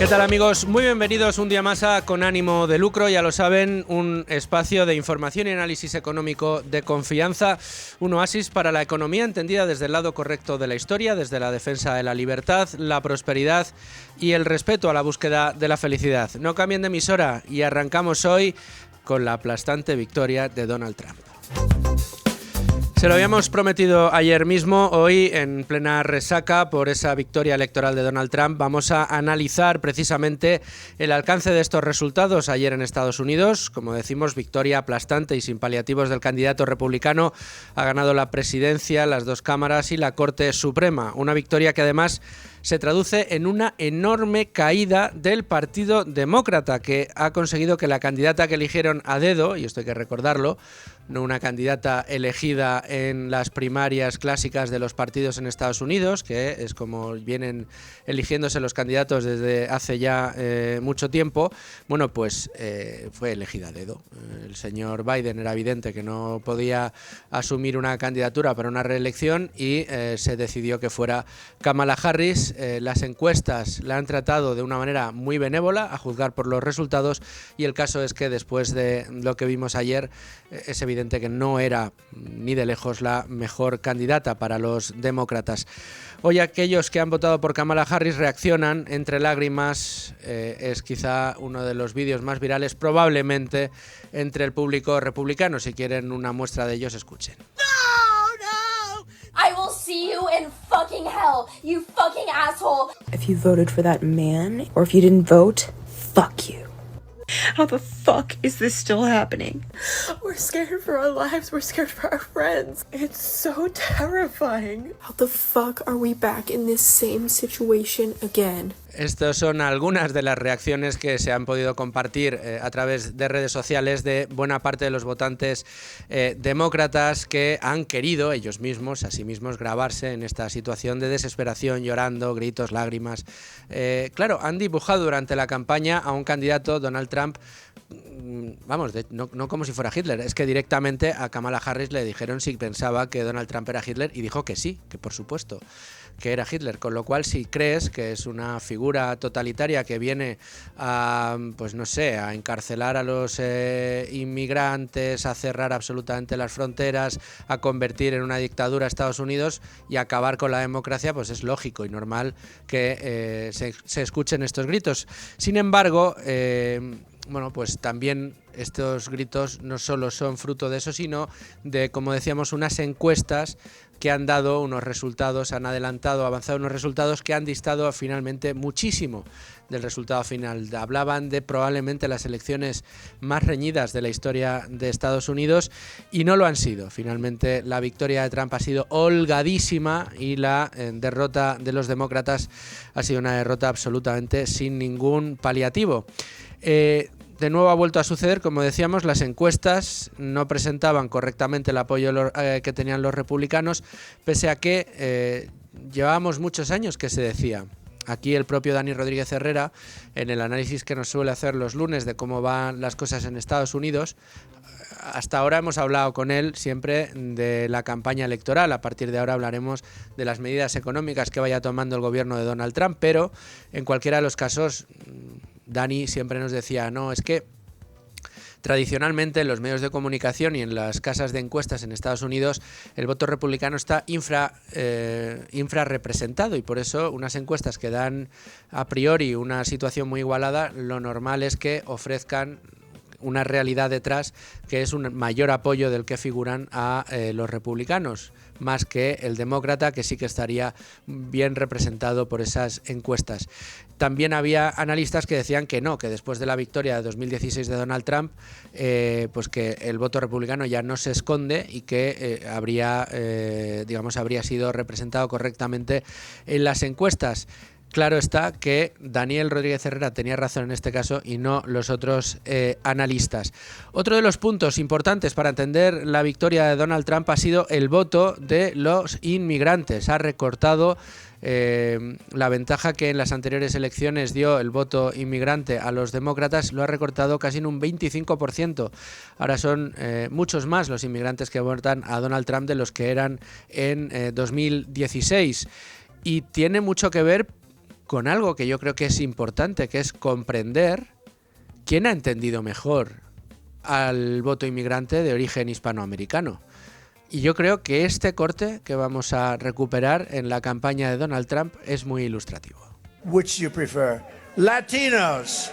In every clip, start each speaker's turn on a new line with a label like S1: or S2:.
S1: ¿Qué tal, amigos? Muy bienvenidos un día más a Con Ánimo de Lucro. Ya lo saben, un espacio de información y análisis económico de confianza, un oasis para la economía entendida desde el lado correcto de la historia, desde la defensa de la libertad, la prosperidad y el respeto a la búsqueda de la felicidad. No cambien de emisora y arrancamos hoy con la aplastante victoria de Donald Trump. Se lo habíamos prometido ayer mismo, hoy en plena resaca por esa victoria electoral de Donald Trump, vamos a analizar precisamente el alcance de estos resultados ayer en Estados Unidos. Como decimos, victoria aplastante y sin paliativos del candidato republicano. Ha ganado la presidencia, las dos cámaras y la Corte Suprema. Una victoria que además se traduce en una enorme caída del Partido Demócrata, que ha conseguido que la candidata que eligieron a dedo, y esto hay que recordarlo, no una candidata elegida en las primarias clásicas de los partidos en Estados Unidos, que es como vienen eligiéndose los candidatos desde hace ya mucho tiempo, bueno, pues fue elegida a dedo. El señor Biden era evidente que no podía asumir una candidatura para una reelección y se decidió que fuera Kamala Harris. Las encuestas la han tratado de una manera muy benévola, a juzgar por los resultados, y el caso es que después de lo que vimos ayer es evidente que no era ni de lejos la mejor candidata para los demócratas. Hoy aquellos que han votado por Kamala Harris reaccionan entre lágrimas. Es quizá uno de los vídeos más virales probablemente entre el público republicano. Si quieren una muestra de ellos, escuchen.
S2: I will see you in fucking hell, you fucking asshole.
S3: If you voted for that man, or if you didn't vote, fuck you. How the fuck is this still happening?
S4: We're scared for our lives, we're scared for our friends. It's so terrifying. How the fuck are we back in this same situation again?
S1: Estas son algunas de las reacciones que se han podido compartir a través de redes sociales de buena parte de los votantes demócratas que han querido ellos mismos, a sí mismos, grabarse en esta situación de desesperación, llorando, gritos, lágrimas. Claro, han dibujado durante la campaña a un candidato, Donald Trump, vamos, no como si fuera Hitler, es que directamente a Kamala Harris le dijeron si pensaba que Donald Trump era Hitler y dijo que sí, que por supuesto que era Hitler, con lo cual si crees que es una figura totalitaria que viene a, pues no sé, a encarcelar a los inmigrantes, a cerrar absolutamente las fronteras, a convertir en una dictadura a Estados Unidos y a acabar con la democracia, pues es lógico y normal que se escuchen estos gritos. Sin embargo, bueno, pues también estos gritos no solo son fruto de eso, sino de, como decíamos, unas encuestas que han dado unos resultados, han avanzado unos resultados que han distado finalmente muchísimo del resultado final. Hablaban de probablemente las elecciones más reñidas de la historia de Estados Unidos y no lo han sido. Finalmente la victoria de Trump ha sido holgadísima y la derrota de los demócratas ha sido una derrota absolutamente sin ningún paliativo. De nuevo ha vuelto a suceder, como decíamos, las encuestas no presentaban correctamente el apoyo que tenían los republicanos, pese a que llevábamos muchos años que se decía. Aquí el propio Dani Rodríguez Herrera, en el análisis que nos suele hacer los lunes de cómo van las cosas en Estados Unidos, hasta ahora hemos hablado con él siempre de la campaña electoral. A partir de ahora hablaremos de las medidas económicas que vaya tomando el gobierno de Donald Trump, pero en cualquiera de los casos Dani siempre nos decía, no, es que tradicionalmente en los medios de comunicación y en las casas de encuestas en Estados Unidos el voto republicano está infrarrepresentado y por eso unas encuestas que dan a priori una situación muy igualada, lo normal es que ofrezcan una realidad detrás que es un mayor apoyo del que figuran a los republicanos, más que el demócrata, que sí que estaría bien representado por esas encuestas. También había analistas que decían que no, que después de la victoria de 2016 de Donald Trump, pues que el voto republicano ya no se esconde y que habría sido representado correctamente en las encuestas. Claro está que Daniel Rodríguez Herrera tenía razón en este caso y no los otros analistas. Otro de los puntos importantes para entender la victoria de Donald Trump ha sido el voto de los inmigrantes. Ha recortado la ventaja que en las anteriores elecciones dio el voto inmigrante a los demócratas, lo ha recortado casi en un 25%. Ahora son muchos más los inmigrantes que votan a Donald Trump de los que eran en 2016. Y tiene mucho que ver con algo que yo creo que es importante, que es comprender quién ha entendido mejor al voto inmigrante de origen hispanoamericano. Y yo creo que este corte que vamos a recuperar en la campaña de Donald Trump es muy ilustrativo.
S5: Which do you prefer? Latinos.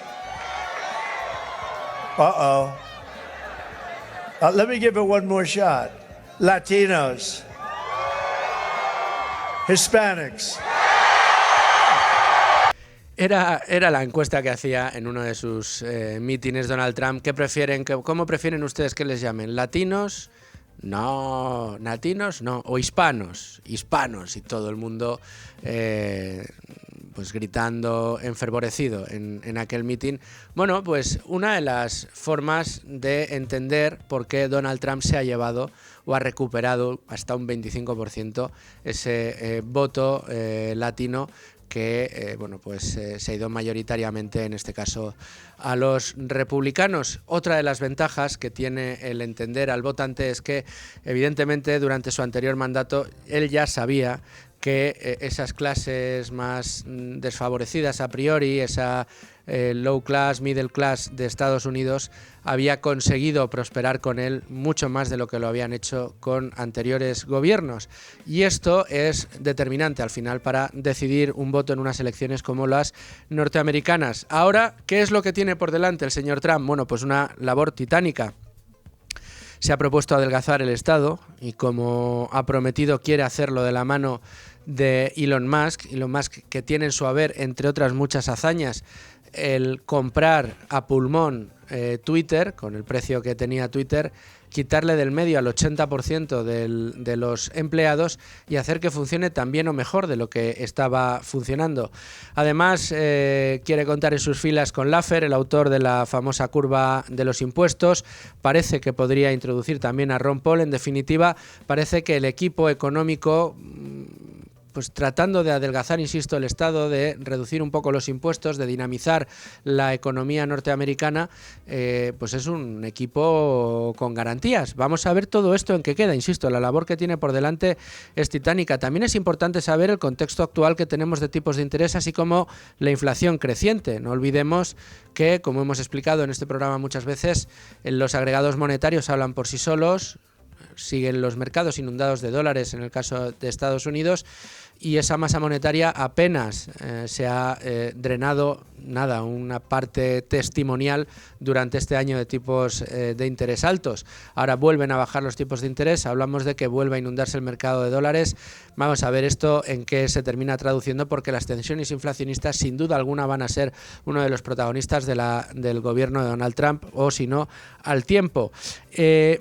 S5: Let me give it one more shot. Latinos. Hispanics.
S1: Era la encuesta que hacía en uno de sus mítines Donald Trump. ¿Cómo prefieren ustedes que les llamen? ¿Latinos? No, latinos no, o hispanos, y todo el mundo pues gritando enfervorecido en aquel mitin. Bueno, pues una de las formas de entender por qué Donald Trump se ha llevado o ha recuperado hasta un 25% ese voto latino que se ha ido mayoritariamente, en este caso, a los republicanos. Otra de las ventajas que tiene el entender al votante es que, evidentemente, durante su anterior mandato, él ya sabía que esas clases más desfavorecidas a priori, esa low class, middle class de Estados Unidos, había conseguido prosperar con él mucho más de lo que lo habían hecho con anteriores gobiernos. Y esto es determinante al final para decidir un voto en unas elecciones como las norteamericanas. Ahora, ¿qué es lo que tiene por delante el señor Trump? Bueno, pues una labor titánica. Se ha propuesto adelgazar el Estado y, como ha prometido, quiere hacerlo de la mano de Elon Musk que tiene en su haber, entre otras muchas hazañas, el comprar a pulmón Twitter, con el precio que tenía Twitter, quitarle del medio al 80% de los empleados y hacer que funcione tan bien o mejor de lo que estaba funcionando. Además, quiere contar en sus filas con Laffer, el autor de la famosa curva de los impuestos. Parece que podría introducir también a Ron Paul. En definitiva, parece que el equipo económico, pues tratando de adelgazar, insisto, el Estado, de reducir un poco los impuestos, de dinamizar la economía norteamericana, pues es un equipo con garantías. Vamos a ver todo esto en qué queda. Insisto, la labor que tiene por delante es titánica. También es importante saber el contexto actual que tenemos de tipos de interés, así como la inflación creciente. No olvidemos que, como hemos explicado en este programa muchas veces, los agregados monetarios hablan por sí solos. Siguen los mercados inundados de dólares en el caso de Estados Unidos, y esa masa monetaria apenas se ha drenado una parte testimonial durante este año de tipos de interés altos. Ahora vuelven a bajar los tipos de interés, hablamos de que vuelve a inundarse el mercado de dólares. Vamos a ver esto en qué se termina traduciendo, porque las tensiones inflacionistas sin duda alguna van a ser uno de los protagonistas del gobierno de Donald Trump, o si no, al tiempo.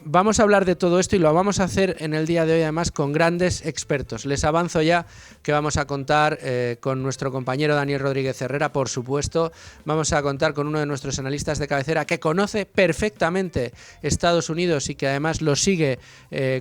S1: Vamos a hablar de todo esto y lo vamos a hacer en el día de hoy, además, con grandes expertos. Les avanzo ya que vamos a contar con nuestro compañero Daniel Rodríguez Herrera, por supuesto. Vamos a contar con uno de nuestros analistas de cabecera que conoce perfectamente Estados Unidos y que además lo sigue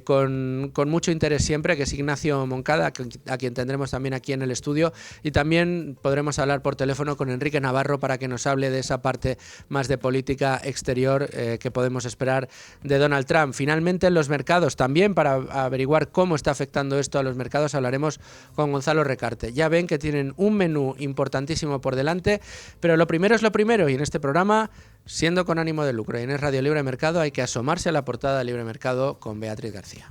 S1: con mucho interés siempre, que es Ignacio Moncada, a quien tendremos también aquí en el estudio. Y también podremos hablar por teléfono con Enrique Navarro para que nos hable de esa parte más de política exterior que podemos esperar de Donald Trump. Finalmente, en los mercados, también para averiguar cómo está afectando esto a los mercados, hablaremos con Gonzalo Recarte. Ya ven que tienen un menú importantísimo por delante, pero lo primero es lo primero, y en este programa, siendo con ánimo de lucro y en Radio Libre Mercado, hay que asomarse a la portada de Libre Mercado con Beatriz García.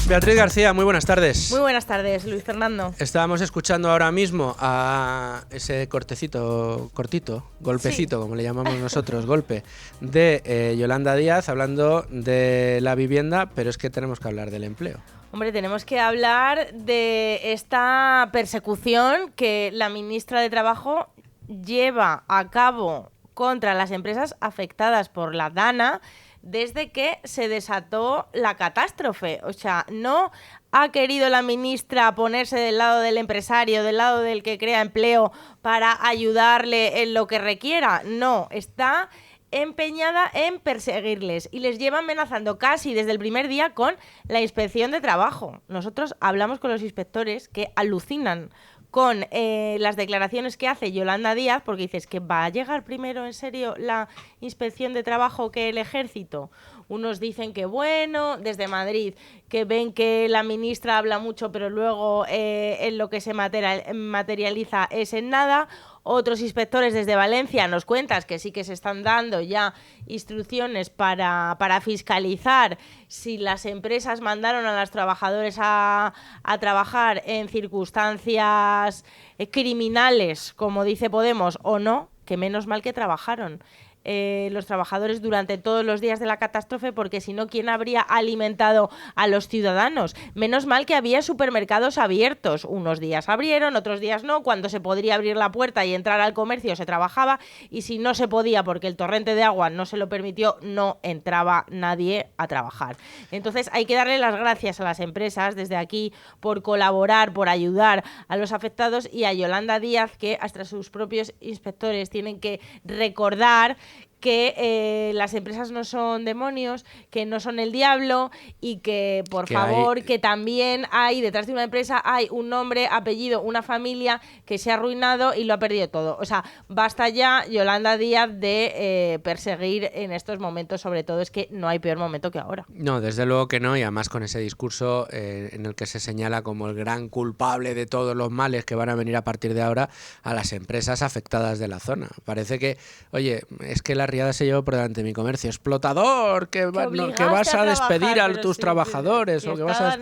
S1: Beatriz García, muy buenas tardes.
S6: Muy buenas tardes, Luis Fernando.
S1: Estábamos escuchando ahora mismo a ese cortecito, golpecito, sí, como le llamamos nosotros, golpe, de Yolanda Díaz, hablando de la vivienda, pero es que tenemos que hablar del empleo.
S6: Hombre, tenemos que hablar de esta persecución que la ministra de Trabajo lleva a cabo contra las empresas afectadas por la DANA desde que se desató la catástrofe. O sea, no ha querido la ministra ponerse del lado del empresario, del lado del que crea empleo, para ayudarle en lo que requiera. No, está empeñada en perseguirles y les lleva amenazando casi desde el primer día con la inspección de trabajo. Nosotros hablamos con los inspectores que alucinan con las declaraciones que hace Yolanda Díaz, porque dices que va a llegar primero en serio la inspección de trabajo que el ejército. Unos dicen que bueno, desde Madrid, que ven que la ministra habla mucho, pero luego en lo que se materializa es en nada. Otros inspectores desde Valencia nos cuentan que sí que se están dando ya instrucciones para fiscalizar si las empresas mandaron a los trabajadores a trabajar en circunstancias criminales, como dice Podemos, o no, que menos mal que trabajaron los trabajadores durante todos los días de la catástrofe, porque si no, ¿quién habría alimentado a los ciudadanos? Menos mal que había supermercados abiertos. Unos días abrieron, otros días no. Cuando se podría abrir la puerta y entrar al comercio se trabajaba, y si no se podía porque el torrente de agua no se lo permitió, no entraba nadie a trabajar. Entonces hay que darle las gracias a las empresas desde aquí por colaborar, por ayudar a los afectados, y a Yolanda Díaz, que hasta sus propios inspectores tienen que recordar que las empresas no son demonios, que no son el diablo, y que, por favor, que también hay, detrás de una empresa, hay un nombre, apellido, una familia que se ha arruinado y lo ha perdido todo. O sea, basta ya, Yolanda Díaz, de perseguir en estos momentos, sobre todo, es que no hay peor momento que ahora.
S1: No, desde luego que no, y además con ese discurso en el que se señala como el gran culpable de todos los males que van a venir a partir de ahora a las empresas afectadas de la zona. Parece que, oye, es que la riada se llevó por delante de mi comercio. ¡Explotador! Que vas a despedir a tus trabajadores. O que vas a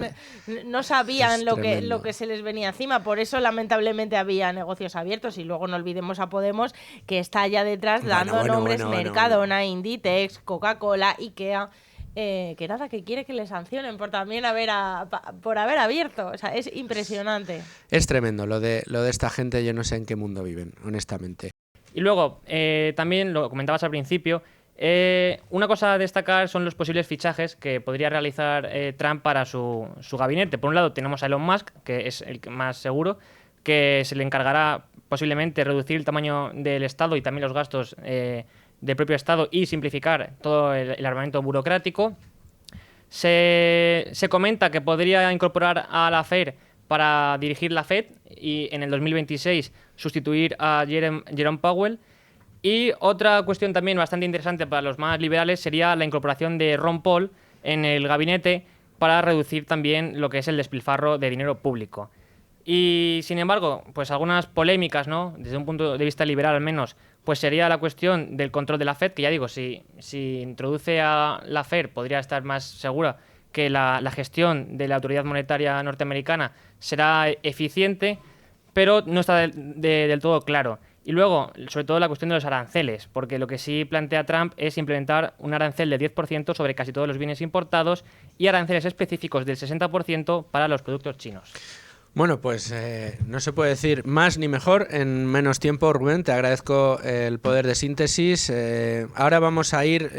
S6: no sabían lo que se les venía encima. Por eso, lamentablemente, había negocios abiertos. Y luego no olvidemos a Podemos, que está allá detrás dando nombres: Mercadona, Inditex, Coca-Cola, Ikea. Que nada, que quiere que le sancionen por también por haber abierto. O sea, es impresionante.
S1: Es tremendo lo de esta gente. Yo no sé en qué mundo viven, honestamente.
S7: Y luego, también lo comentabas al principio, una cosa a destacar son los posibles fichajes que podría realizar Trump para su gabinete. Por un lado tenemos a Elon Musk, que es el más seguro, que se le encargará posiblemente reducir el tamaño del Estado y también los gastos del propio Estado y simplificar todo el armamento burocrático. Se comenta que podría incorporar a la FED para dirigir la Fed y en el 2026 sustituir a Jerome Powell. Y otra cuestión también bastante interesante para los más liberales sería la incorporación de Ron Paul en el gabinete para reducir también lo que es el despilfarro de dinero público. Y sin embargo, pues algunas polémicas, ¿no? Desde un punto de vista liberal al menos, pues sería la cuestión del control de la Fed, que ya digo, si introduce a la Fed podría estar más segura que la gestión de la autoridad monetaria norteamericana será eficiente, pero no está del todo claro. Y luego, sobre todo, la cuestión de los aranceles, porque lo que sí plantea Trump es implementar un arancel de 10% sobre casi todos los bienes importados y aranceles específicos del 60% para los productos chinos.
S1: Bueno, pues no se puede decir más ni mejor en menos tiempo, Rubén. Te agradezco el poder de síntesis. Ahora vamos a ir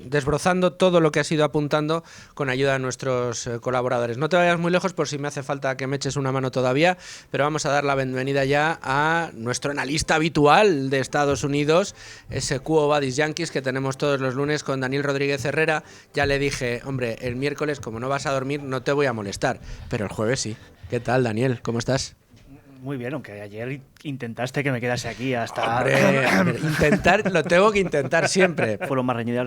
S1: desbrozando todo lo que has ido apuntando con ayuda de nuestros colaboradores. No te vayas muy lejos por si me hace falta que me eches una mano todavía, pero vamos a dar la bienvenida ya a nuestro analista habitual de Estados Unidos, ese Quo Vadis Yankees que tenemos todos los lunes con Daniel Rodríguez Herrera. Ya le dije, hombre, el miércoles, como no vas a dormir, no te voy a molestar, pero el jueves sí. ¿Qué tal, Daniel? ¿Cómo estás?
S8: Muy bien, aunque ayer intentaste que me quedase aquí hasta...
S1: Hombre, intentar, lo tengo que intentar siempre.
S8: Fueron más reñidas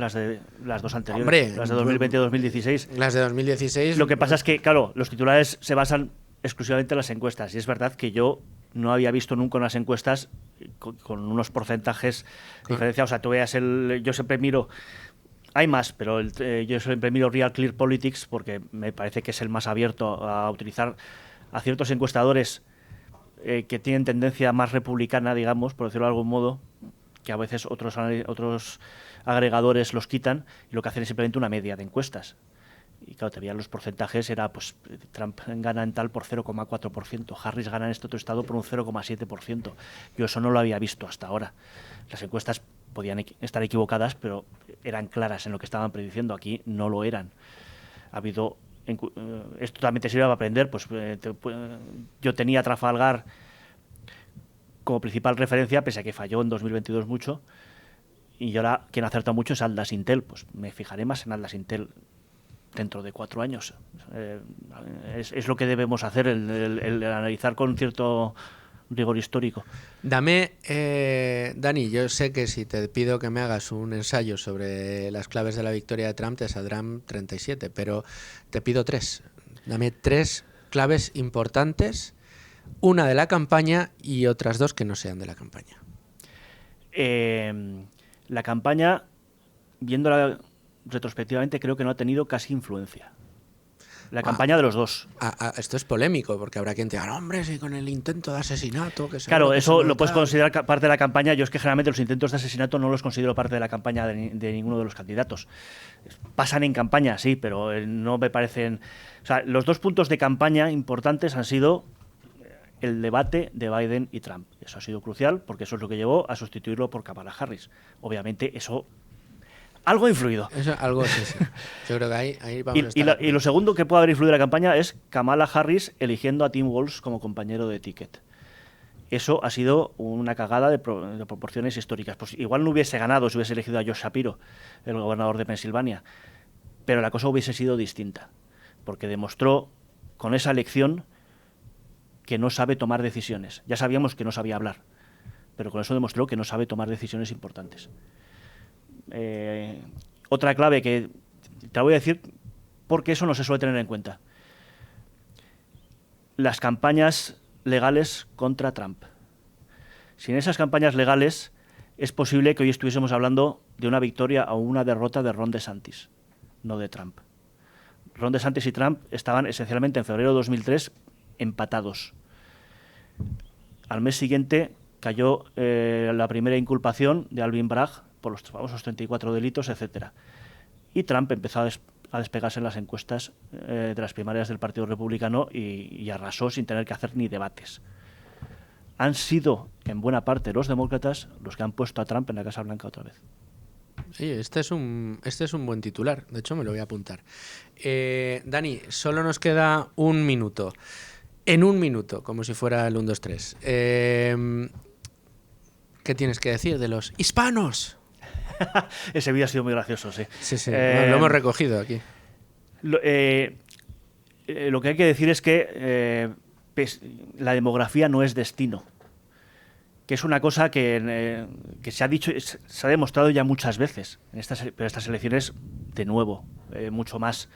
S8: las dos anteriores,
S1: hombre,
S8: las de 2020 y 2016.
S1: Las de 2016...
S8: Lo que pasa es que, claro, los titulares se basan exclusivamente en las encuestas, y es verdad que yo no había visto nunca unas encuestas con unos porcentajes diferenciados. O sea, tú veas yo siempre miro... Hay más, pero yo siempre miro Real Clear Politics porque me parece que es el más abierto a utilizar a ciertos encuestadores que tienen tendencia más republicana, digamos, por decirlo de algún modo, que a veces otros agregadores los quitan y lo que hacen es simplemente una media de encuestas. Y claro, te veían los porcentajes, era pues Trump gana en tal por 0,4%, Harris gana en este otro estado por un 0,7%. Yo eso no lo había visto hasta ahora. Las encuestas podían estar equivocadas, pero eran claras en lo que estaban prediciendo. Aquí no lo eran. Ha habido... esto también te sirve para aprender. Pues yo tenía Trafalgar como principal referencia, pese a que falló en 2022 mucho, Y ahora quien ha acertado mucho es Atlas Intel. Pues me fijaré más en Atlas Intel dentro de 4 años. Es lo que debemos hacer, el analizar con cierto rigor histórico.
S1: Dame, Dani, yo sé que si te pido que me hagas un ensayo sobre las claves de la victoria de Trump te saldrán 37, pero te pido 3. Dame 3 claves importantes, una de la campaña y otras 2 que no sean de la campaña.
S8: La campaña, viéndola retrospectivamente, creo que no ha tenido casi influencia. La campaña de los dos.
S1: Esto es polémico, porque habrá quien te diga, hombre, si con el intento de asesinato... Que
S8: claro, eso lo puedes considerar parte de la campaña. Yo es que generalmente los intentos de asesinato no los considero parte de la campaña de ninguno de los candidatos. Pasan en campaña, sí, pero no me parecen... O sea, los 2 puntos de campaña importantes han sido el debate de Biden y Trump. Eso ha sido crucial, porque eso es lo que llevó a sustituirlo por Kamala Harris. Obviamente, eso... algo ha influido.
S1: Eso, algo sí. Yo creo que ahí vamos a estar.
S8: Y lo segundo que puede haber influido en la campaña es Kamala Harris eligiendo a Tim Walz como compañero de ticket. Eso ha sido una cagada de proporciones históricas. Pues igual no hubiese ganado si hubiese elegido a Josh Shapiro, el gobernador de Pensilvania, pero la cosa hubiese sido distinta, porque demostró con esa elección que no sabe tomar decisiones. Ya sabíamos que no sabía hablar, pero con eso demostró que no sabe tomar decisiones importantes. Otra clave que te la voy a decir porque eso no se suele tener en cuenta: las campañas legales contra Trump. Sin esas campañas legales es posible que hoy estuviésemos hablando de una victoria o una derrota de Ron DeSantis, no de Trump. Ron DeSantis y Trump estaban esencialmente en febrero de 2003 empatados. Al mes siguiente cayó la primera inculpación de Alvin Bragg por los famosos 34 delitos, etcétera. Y Trump empezó a despegarse en las encuestas de las primarias del Partido Republicano y arrasó sin tener que hacer ni debates. Han sido, en buena parte, los demócratas los que han puesto a Trump en la Casa Blanca otra vez.
S1: Sí, este es un buen titular. De hecho, me lo voy a apuntar. Dani, solo nos queda 1 minuto. En 1 minuto, como si fuera el 1, 2, 3. ¿Qué tienes que decir de los hispanos?
S8: Ese vídeo ha sido muy gracioso, sí.
S1: Sí, lo hemos recogido aquí.
S8: Lo que hay que decir es que la demografía no es destino, que es una cosa que se ha dicho, se ha demostrado ya muchas veces, pero estas elecciones, de nuevo, mucho más.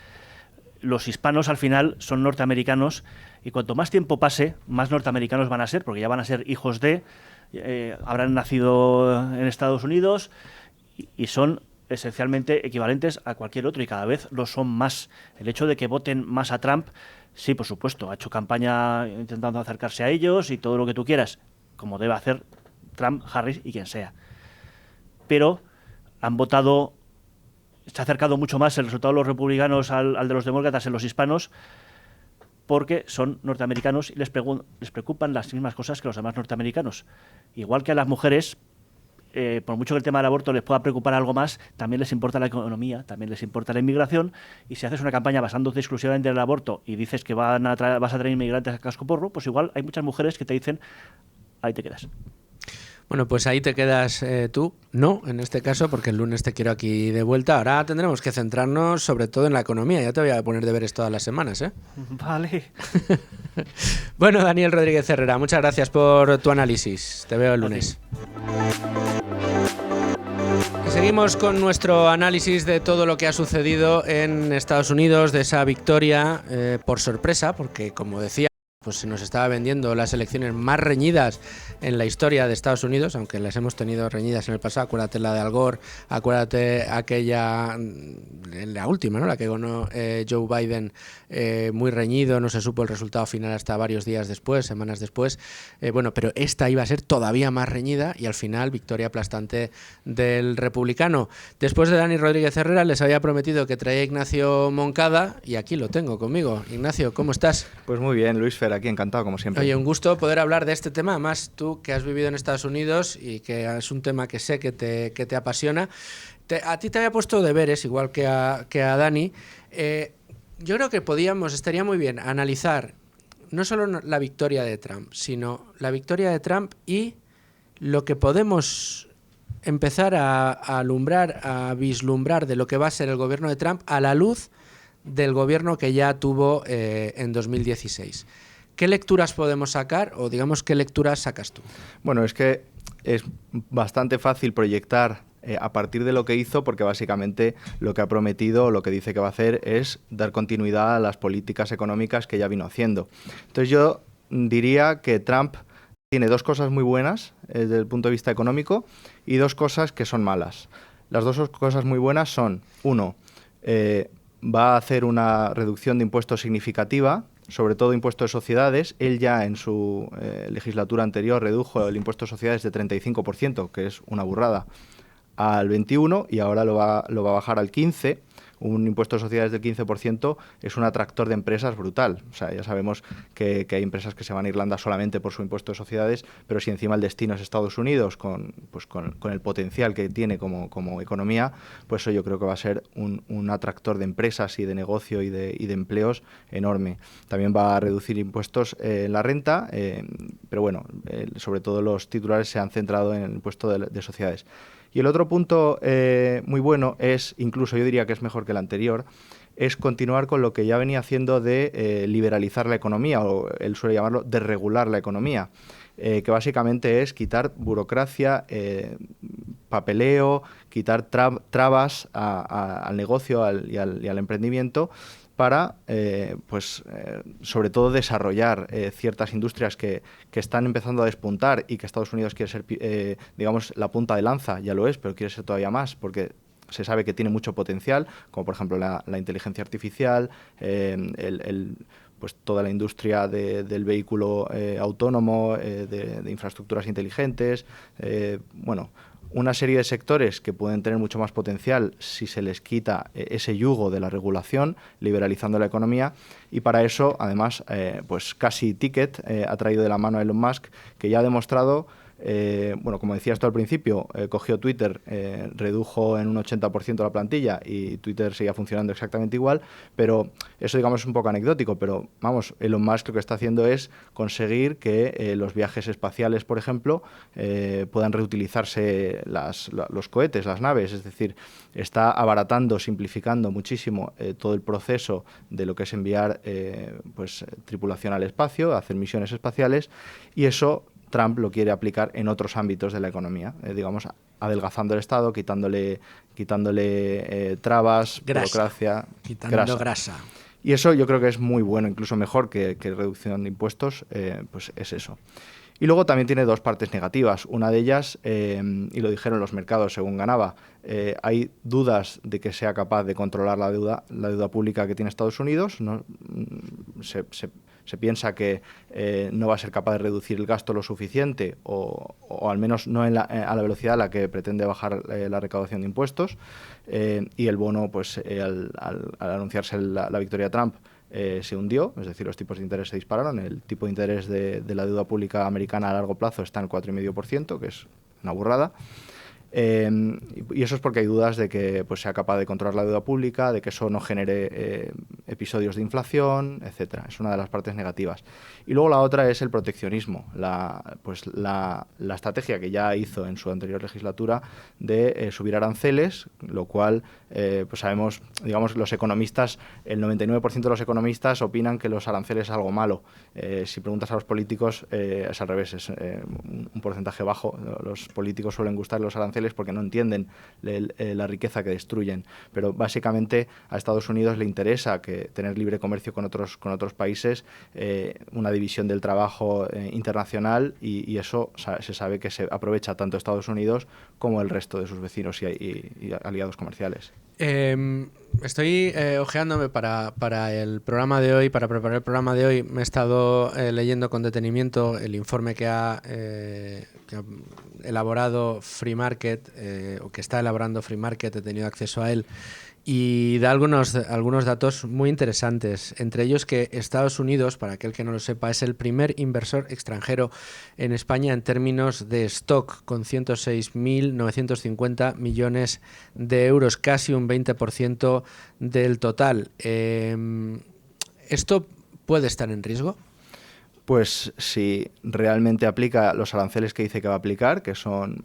S8: Los hispanos al final son norteamericanos y cuanto más tiempo pase, más norteamericanos van a ser, porque ya van a ser hijos de, habrán nacido en Estados Unidos y son esencialmente equivalentes a cualquier otro y cada vez lo son más. El hecho de que voten más a Trump, sí, por supuesto, ha hecho campaña intentando acercarse a ellos y todo lo que tú quieras, como debe hacer Trump, Harris y quien sea. Pero han votado, se ha acercado mucho más el resultado de los republicanos al de los demócratas en los hispanos porque son norteamericanos y les preocupan las mismas cosas que los demás norteamericanos. Igual que a las mujeres, por mucho que el tema del aborto les pueda preocupar algo más, también les importa la economía, también les importa la inmigración, y si haces una campaña basándote exclusivamente en el aborto y dices que vas a traer inmigrantes a cascoporro, pues igual hay muchas mujeres que te dicen, ahí te quedas.
S1: Bueno, pues ahí te quedas tú, no, en este caso, porque el lunes te quiero aquí de vuelta. Ahora tendremos que centrarnos sobre todo en la economía. Ya te voy a poner deberes todas las semanas, ¿eh?
S8: Vale.
S1: Bueno, Daniel Rodríguez Herrera, muchas gracias por tu análisis. Te veo el lunes. Y seguimos con nuestro análisis de todo lo que ha sucedido en Estados Unidos, de esa victoria por sorpresa, porque como decía, pues se nos estaba vendiendo las elecciones más reñidas en la historia de Estados Unidos, aunque las hemos tenido reñidas en el pasado. Acuérdate la de Al Gore, acuérdate aquella, la última, ¿no? La que ganó Joe Biden, muy reñido, no se supo el resultado final hasta varios días después, semanas después. Bueno, pero esta iba a ser todavía más reñida y al final victoria aplastante del republicano. Después de Dani Rodríguez Herrera les había prometido que traía Ignacio Moncada y aquí lo tengo conmigo. Ignacio, ¿cómo estás?
S9: Pues muy bien, Luis Fer, aquí encantado como siempre.
S1: Oye, un gusto poder hablar de este tema, además tú que has vivido en Estados Unidos y que es un tema que sé que te apasiona. A ti te había puesto deberes, igual que a Dani. Yo creo que estaría muy bien analizar no solo la victoria de Trump, sino la victoria de Trump y lo que podemos empezar a alumbrar, a vislumbrar de lo que va a ser el gobierno de Trump a la luz del gobierno que ya tuvo en 2016. ¿Qué lecturas podemos sacar o digamos qué lecturas sacas tú?
S9: Bueno, es que es bastante fácil proyectar a partir de lo que hizo, porque básicamente lo que ha prometido, lo que dice que va a hacer es dar continuidad a las políticas económicas que ya vino haciendo. Entonces yo diría que Trump tiene dos cosas muy buenas desde el punto de vista económico y dos cosas que son malas. Las dos cosas muy buenas son, uno, va a hacer una reducción de impuestos significativa, sobre todo impuestos de sociedades. Él ya en su legislatura anterior redujo el impuesto de sociedades de 35%, que es una burrada, al 21%, y ahora lo va a bajar al 15%. Un impuesto de sociedades del 15% es un atractor de empresas brutal. O sea, ya sabemos que hay empresas que se van a Irlanda solamente por su impuesto de sociedades, pero si encima el destino es Estados Unidos, con el potencial que tiene como economía, pues eso yo creo que va a ser un atractor de empresas y de negocio y de empleos enorme. También va a reducir impuestos en la renta, pero bueno, sobre todo los titulares se han centrado en el impuesto de sociedades. Y el otro punto muy bueno es, incluso yo diría que es mejor que el anterior, es continuar con lo que ya venía haciendo de liberalizar la economía, o él suele llamarlo desregular la economía, que básicamente es quitar burocracia, papeleo, quitar trabas al negocio y al emprendimiento, para, sobre todo, desarrollar ciertas industrias que están empezando a despuntar y que Estados Unidos quiere ser, digamos, la punta de lanza, ya lo es, pero quiere ser todavía más, porque se sabe que tiene mucho potencial, como por ejemplo la inteligencia artificial, pues toda la industria del vehículo autónomo, de infraestructuras inteligentes, una serie de sectores que pueden tener mucho más potencial si se les quita ese yugo de la regulación, liberalizando la economía. Y para eso, además, pues Cassie Ticket ha traído de la mano a Elon Musk, que ya ha demostrado, como decías tú al principio, cogió Twitter, redujo en un 80% la plantilla y Twitter seguía funcionando exactamente igual, pero eso, digamos, es un poco anecdótico, pero vamos, Elon Musk lo que está haciendo es conseguir que los viajes espaciales, por ejemplo, puedan reutilizarse los cohetes, las naves, es decir, está abaratando, simplificando muchísimo todo el proceso de lo que es enviar tripulación al espacio, hacer misiones espaciales, y eso Trump lo quiere aplicar en otros ámbitos de la economía, digamos, adelgazando el Estado, quitándole trabas, burocracia,
S1: quitando grasa.
S9: Y eso yo creo que es muy bueno, incluso mejor que reducción de impuestos, pues es eso. Y luego también tiene dos partes negativas. Una de ellas, y lo dijeron los mercados según ganaba, hay dudas de que sea capaz de controlar la deuda pública que tiene Estados Unidos, ¿no? Se piensa que no va a ser capaz de reducir el gasto lo suficiente o al menos no a la velocidad a la que pretende bajar la recaudación de impuestos, y el bono, pues al anunciarse la victoria de Trump, se hundió, es decir, los tipos de interés se dispararon. El tipo de interés de la deuda pública americana a largo plazo está en 4,5%, que es una burrada. Y eso es porque hay dudas de que pues, sea capaz de controlar la deuda pública, de que eso no genere episodios de inflación, etcétera. Es una de las partes negativas. Y luego la otra es el proteccionismo, la estrategia que ya hizo en su anterior legislatura de subir aranceles, lo cual pues sabemos, digamos, los economistas, el 99% de los economistas opinan que los aranceles es algo malo. Si preguntas a los políticos es al revés, es un porcentaje bajo. Los políticos suelen gustar los aranceles porque no entienden la riqueza que destruyen, pero básicamente a Estados Unidos le interesa que tener libre comercio con otros países, una división del trabajo internacional, y eso se sabe que se aprovecha tanto Estados Unidos como el resto de sus vecinos y aliados comerciales.
S1: Estoy ojeándome para el programa de hoy, para preparar el programa de hoy. Me he estado leyendo con detenimiento el informe que ha elaborado Free Market, o que está elaborando Free Market. He tenido acceso a él y da algunos datos muy interesantes, entre ellos que Estados Unidos, para aquel que no lo sepa, es el primer inversor extranjero en España en términos de stock, con 106.950 millones de euros, casi un 20% del total. ¿Esto puede estar en riesgo?
S9: pues si realmente aplica los aranceles que dice que va a aplicar, que son,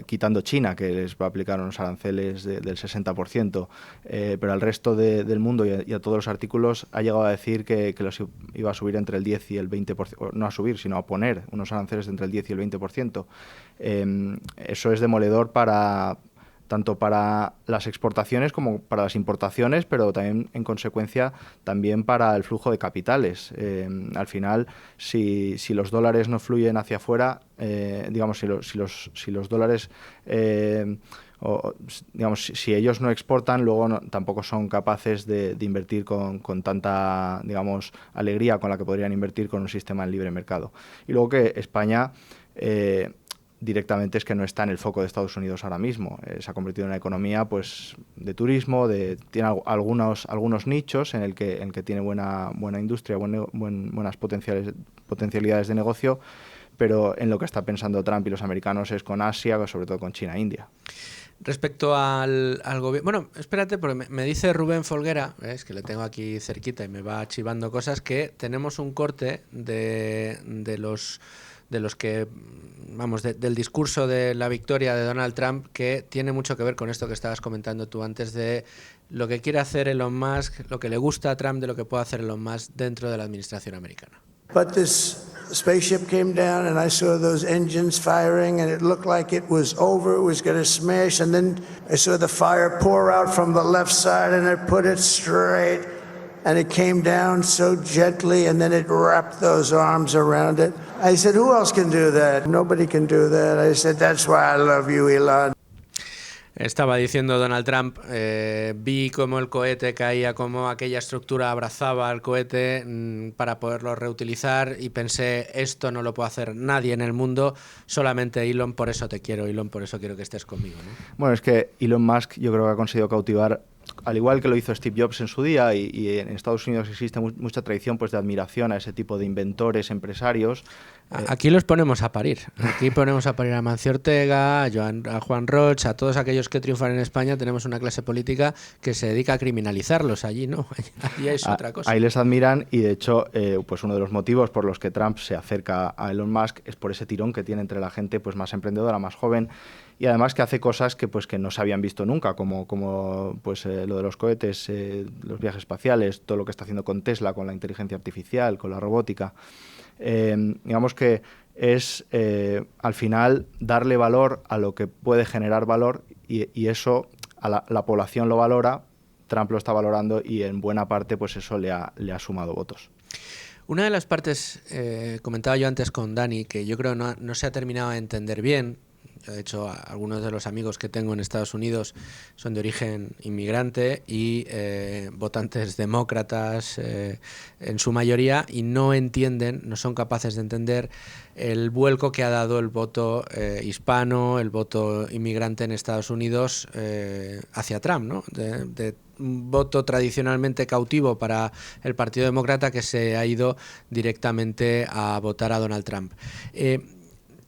S9: quitando China, que les va a aplicar unos aranceles del 60%, pero al resto del mundo y a todos los artículos ha llegado a decir que los iba a subir entre el 10 y el 20%, no a subir, sino a poner unos aranceles de entre el 10 y el 20%. Eso es demoledor tanto para las exportaciones como para las importaciones, pero también, en consecuencia, también para el flujo de capitales. Al final, si los dólares no fluyen hacia afuera, digamos, si los dólares... si ellos no exportan, luego tampoco son capaces de invertir con tanta, digamos, alegría con la que podrían invertir con un sistema de libre mercado. Y luego que España... directamente es que no está en el foco de Estados Unidos ahora mismo. Se ha convertido en una economía pues de turismo, tiene algunos nichos en el que tiene buena industria, buenas potencialidades de negocio, pero en lo que está pensando Trump y los americanos es con Asia, sobre todo con China e India.
S1: Respecto al gobierno... Bueno, espérate, porque me dice Rubén Folguera, es que le tengo aquí cerquita y me va chivando cosas, que tenemos un corte de los que, vamos, del discurso de la victoria de Donald Trump, que tiene mucho que ver con esto que estabas comentando tú antes, de lo que quiere hacer Elon Musk, lo que le gusta a Trump de lo que puede hacer Elon Musk dentro de la administración americana.
S5: But this spaceship came down and I saw those engines firing and it looked like it was over, it was going to smash, and then I saw the fire pour out from the left side and I put it straight and it came down so gently and then it wrapped those arms around it. I said, who else can do that? Nobody can do that. I said, that's why I love you, Elon.
S1: Estaba diciendo Donald Trump, vi cómo el cohete caía, cómo aquella estructura abrazaba al cohete para poderlo reutilizar y pensé, esto no lo puede hacer nadie en el mundo, solamente Elon, por eso te quiero, Elon, por eso quiero que estés conmigo, ¿no?
S9: Bueno, es que Elon Musk yo creo que ha conseguido cautivar, al igual que lo hizo Steve Jobs en su día, y en Estados Unidos existe mucha tradición pues de admiración a ese tipo de inventores, empresarios.
S1: Aquí los ponemos a parir. Aquí ponemos a parir a Mancio Ortega, a Juan Roch, a todos aquellos que triunfan en España. Tenemos una clase política que se dedica a criminalizarlos. Allí no, allí es otra cosa.
S9: Ahí les admiran y de hecho pues uno de los motivos por los que Trump se acerca a Elon Musk es por ese tirón que tiene entre la gente pues más emprendedora, más joven, y además que hace cosas que pues que no se habían visto nunca, como pues lo de los cohetes, los viajes espaciales, todo lo que está haciendo con Tesla, con la inteligencia artificial, con la robótica. Digamos que es al final darle valor a lo que puede generar valor y eso a la población lo valora, Trump lo está valorando y en buena parte pues eso le ha sumado votos.
S1: Una de las partes, comentaba yo antes con Dani, que yo creo no se ha terminado de entender bien. De hecho, algunos de los amigos que tengo en Estados Unidos son de origen inmigrante y votantes demócratas en su mayoría, y no son capaces de entender el vuelco que ha dado el voto hispano, el voto inmigrante en Estados Unidos hacia Trump, ¿no? De un voto tradicionalmente cautivo para el Partido Demócrata que se ha ido directamente a votar a Donald Trump.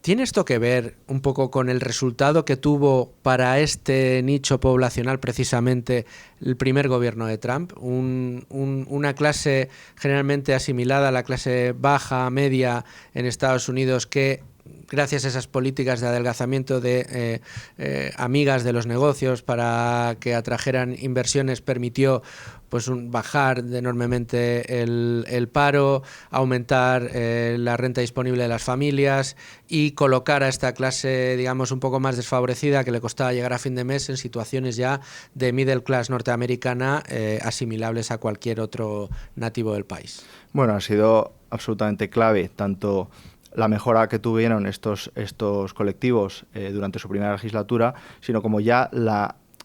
S1: ¿Tiene esto que ver un poco con el resultado que tuvo para este nicho poblacional precisamente el primer gobierno de Trump? Una clase generalmente asimilada a la clase baja, media en Estados Unidos que, gracias a esas políticas de adelgazamiento de amigas de los negocios para que atrajeran inversiones, permitió pues bajar enormemente el paro, aumentar la renta disponible de las familias y colocar a esta clase, digamos, un poco más desfavorecida, que le costaba llegar a fin de mes, en situaciones ya de middle class norteamericana asimilables a cualquier otro nativo del país.
S9: Bueno, ha sido absolutamente clave tanto la mejora que tuvieron estos colectivos durante su primera legislatura, sino como ya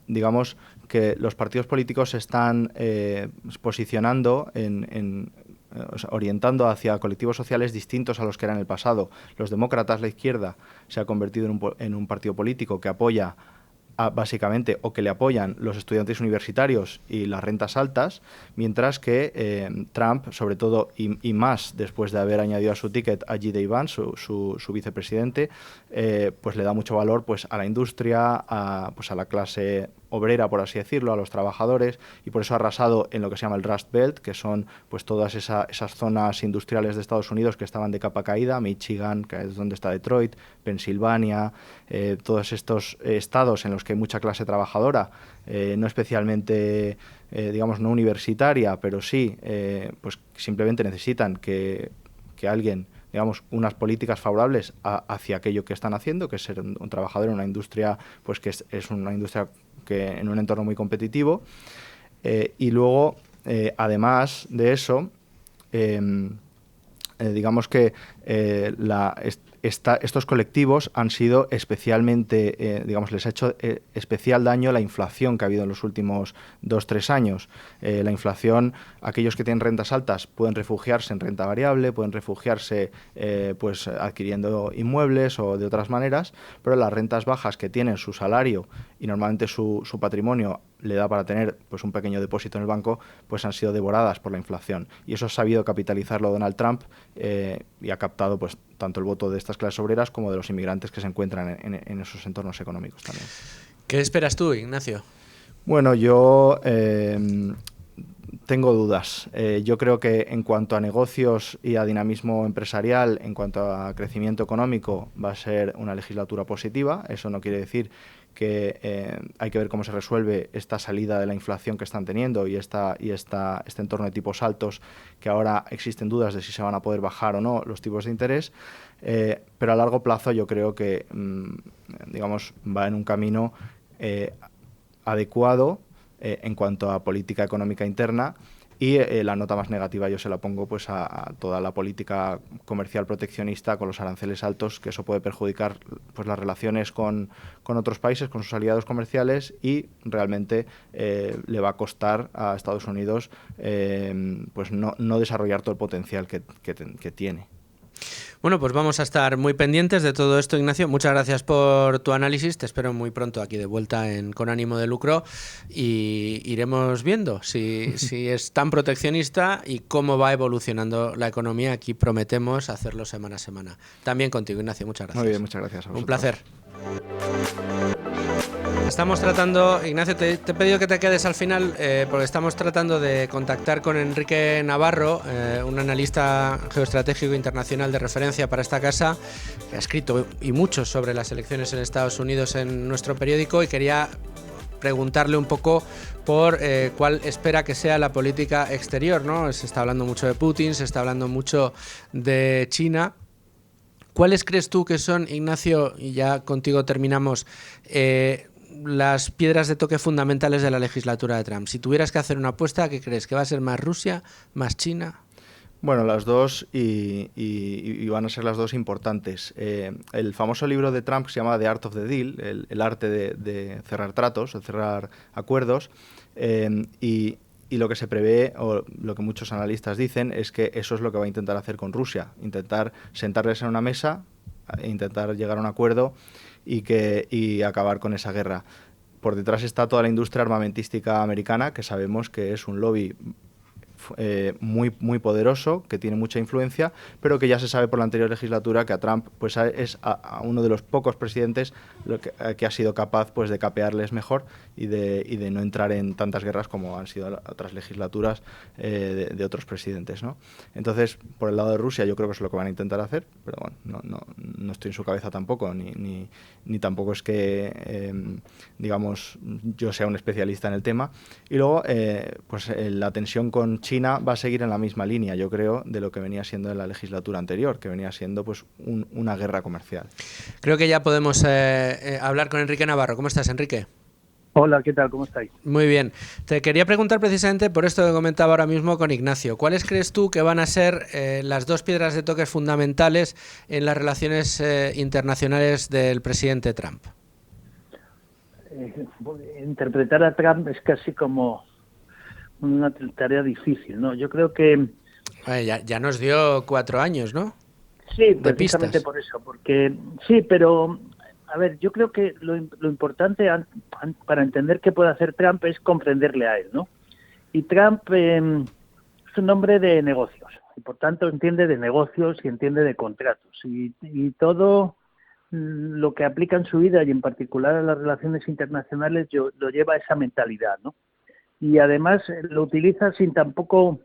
S9: digamos que los partidos políticos se están posicionando orientando hacia colectivos sociales distintos a los que eran en el pasado. Los demócratas, la izquierda, se ha convertido en un partido político que apoya básicamente, o que le apoyan los estudiantes universitarios y las rentas altas, mientras que Trump, sobre todo y más después de haber añadido a su ticket a J.D. Vance, su vicepresidente, pues le da mucho valor pues a la industria, pues a la clase obrera, por así decirlo, a los trabajadores, y por eso ha arrasado en lo que se llama el Rust Belt, que son pues todas esas zonas industriales de Estados Unidos que estaban de capa caída, Michigan, que es donde está Detroit, Pensilvania, todos estos estados en los que hay mucha clase trabajadora, no especialmente, digamos, no universitaria, pero sí, pues simplemente necesitan que alguien, digamos, unas políticas favorables hacia aquello que están haciendo, que es ser un trabajador en una industria, pues que es una industria que en un entorno muy competitivo. Y luego, además de eso, digamos que estos colectivos han sido especialmente, digamos, les ha hecho especial daño la inflación que ha habido en los últimos 2-3 años. La inflación, aquellos que tienen rentas altas pueden refugiarse en renta variable, pueden refugiarse pues adquiriendo inmuebles o de otras maneras, pero las rentas bajas que tienen su salario y normalmente su patrimonio le da para tener pues un pequeño depósito en el banco, pues han sido devoradas por la inflación. Y eso ha sabido capitalizarlo Donald Trump y ha captado pues tanto el voto de estas clases obreras como de los inmigrantes que se encuentran en esos entornos económicos también.
S1: ¿Qué esperas tú, Ignacio?
S9: Bueno, yo tengo dudas. Yo creo que en cuanto a negocios y a dinamismo empresarial, en cuanto a crecimiento económico, va a ser una legislatura positiva. Eso no quiere decir que hay que ver cómo se resuelve esta salida de la inflación que están teniendo y este entorno de tipos altos, que ahora existen dudas de si se van a poder bajar o no los tipos de interés, pero a largo plazo yo creo que digamos, va en un camino adecuado en cuanto a política económica interna. Y la nota más negativa yo se la pongo pues a toda la política comercial proteccionista con los aranceles altos, que eso puede perjudicar pues las relaciones con otros países, con sus aliados comerciales, y realmente le va a costar a Estados Unidos pues no desarrollar todo el potencial que tiene.
S1: Bueno, pues vamos a estar muy pendientes de todo esto, Ignacio. Muchas gracias por tu análisis. Te espero muy pronto aquí de vuelta Con Ánimo de Lucro, y iremos viendo si es tan proteccionista y cómo va evolucionando la economía. Aquí prometemos hacerlo semana a semana. También contigo, Ignacio. Muchas gracias.
S9: Muy bien, muchas gracias a vosotros.
S1: Un placer. Estamos tratando, Ignacio, te he pedido que te quedes al final porque estamos tratando de contactar con Enrique Navarro, un analista geoestratégico internacional de referencia para esta casa, que ha escrito y mucho sobre las elecciones en Estados Unidos en nuestro periódico, y quería preguntarle un poco por cuál espera que sea la política exterior, ¿no? Se está hablando mucho de Putin, se está hablando mucho de China. ¿Cuáles crees tú que son, Ignacio, y ya contigo terminamos, las piedras de toque fundamentales de la legislatura de Trump? Si tuvieras que hacer una apuesta, ¿qué crees? ¿Que va a ser más Rusia, más China?
S9: Bueno, las dos, y van a ser las dos importantes. El famoso libro de Trump, que se llama The Art of the Deal, el arte de cerrar tratos, de cerrar acuerdos, y lo que se prevé, o lo que muchos analistas dicen, es que eso es lo que va a intentar hacer con Rusia, intentar sentarles en una mesa, intentar llegar a un acuerdo y acabar con esa guerra. Por detrás está toda la industria armamentística americana, que sabemos que es un lobby muy poderoso, que tiene mucha influencia, pero que ya se sabe por la anterior legislatura que a Trump pues es a uno de los pocos presidentes que ha sido capaz pues de capearles mejor y de no entrar en tantas guerras como han sido otras legislaturas de otros presidentes, ¿no? Entonces, por el lado de Rusia yo creo que es lo que van a intentar hacer, pero bueno, no estoy en su cabeza tampoco, ni tampoco es que digamos yo sea un especialista en el tema. Y luego pues la tensión con China va a seguir en la misma línea, yo creo, de lo que venía siendo en la legislatura anterior, que venía siendo pues una guerra comercial.
S1: Creo que ya podemos hablar con Enrique Navarro. ¿Cómo estás, Enrique?
S10: Hola, ¿qué tal? ¿Cómo estáis?
S1: Muy bien. Te quería preguntar precisamente por esto que comentaba ahora mismo con Ignacio. ¿Cuáles crees tú que van a ser las dos piedras de toque fundamentales en las relaciones internacionales del presidente Trump?
S10: Interpretar a Trump es casi como una tarea difícil, ¿no? Yo creo que...
S1: Ya nos dio 4 años, ¿no?
S10: Sí, precisamente por eso, porque sí, pero a ver, yo creo que lo importante para entender qué puede hacer Trump es comprenderle a él, ¿no? Y Trump es un hombre de negocios, y por tanto entiende de negocios y entiende de contratos. Y todo lo que aplica en su vida, y en particular a las relaciones internacionales, lo lleva a esa mentalidad, ¿no? Y además lo utiliza sin tampoco,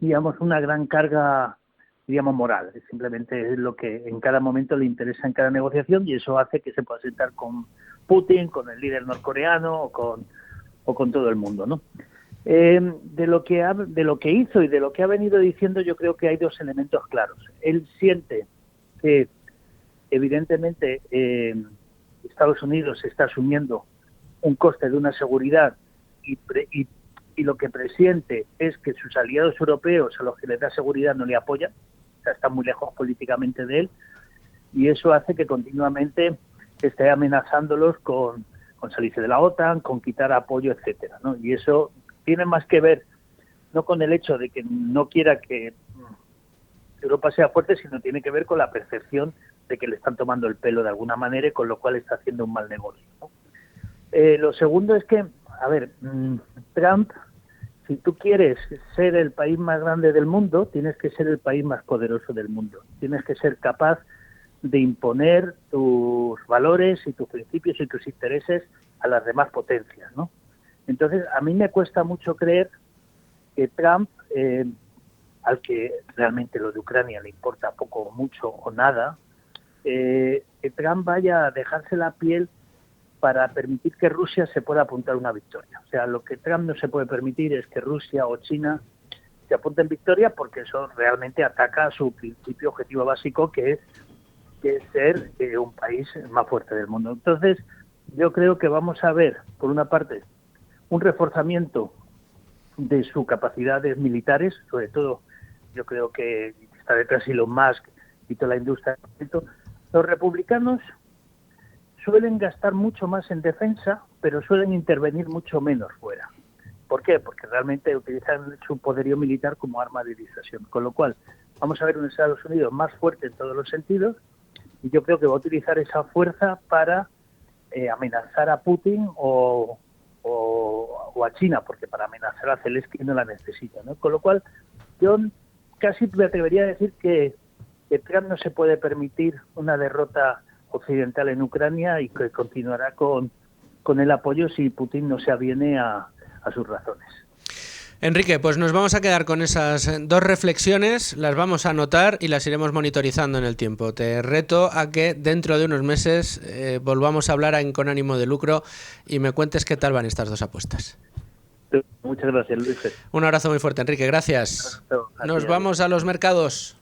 S10: digamos, una gran carga, digamos, moral. Simplemente es lo que en cada momento le interesa en cada negociación, y eso hace que se pueda sentar con Putin, con el líder norcoreano o con todo el mundo, ¿no? De lo que hizo y de lo que ha venido diciendo, yo creo que hay dos elementos claros. Él siente que evidentemente Estados Unidos está asumiendo un coste de una seguridad y lo que presiente es que sus aliados europeos, a los que les da seguridad, no le apoyan, o sea, están muy lejos políticamente de él, y eso hace que continuamente esté amenazándolos con salirse de la OTAN, con quitar apoyo, etcétera, ¿no? Y eso tiene más que ver no con el hecho de que no quiera que Europa sea fuerte, sino tiene que ver con la percepción de que le están tomando el pelo de alguna manera, y con lo cual está haciendo un mal negocio, ¿no? Lo segundo es que, a ver, Trump, si tú quieres ser el país más grande del mundo, tienes que ser el país más poderoso del mundo. Tienes que ser capaz de imponer tus valores y tus principios y tus intereses a las demás potencias, ¿no? Entonces, a mí me cuesta mucho creer que Trump, al que realmente lo de Ucrania le importa poco, mucho o nada, que Trump vaya a dejarse la piel para permitir que Rusia se pueda apuntar una victoria. O sea, lo que Trump no se puede permitir es que Rusia o China se apunten victoria, porque eso realmente ataca a su principio objetivo básico, que es ser un país más fuerte del mundo. Entonces, yo creo que vamos a ver, por una parte, un reforzamiento de sus capacidades militares, sobre todo yo creo que está detrás Elon Musk y toda la industria. Los republicanos suelen gastar mucho más en defensa, pero suelen intervenir mucho menos fuera. ¿Por qué? Porque realmente utilizan su poderío militar como arma de disuasión. Con lo cual, vamos a ver un Estados Unidos más fuerte en todos los sentidos, y yo creo que va a utilizar esa fuerza para amenazar a Putin o a China, porque para amenazar a Zelensky no la necesita, ¿no? Con lo cual, yo casi me atrevería a decir que Trump no se puede permitir una derrota occidental en Ucrania, y que continuará con el apoyo si Putin no se aviene a sus razones.
S1: Enrique, pues nos vamos a quedar con esas dos reflexiones, las vamos a anotar y las iremos monitorizando en el tiempo. Te reto a que dentro de unos meses volvamos a hablar Con ánimo de lucro y me cuentes qué tal van estas dos apuestas.
S10: Muchas gracias, Luis.
S1: Un abrazo muy fuerte, Enrique, gracias. Nos vamos a los mercados.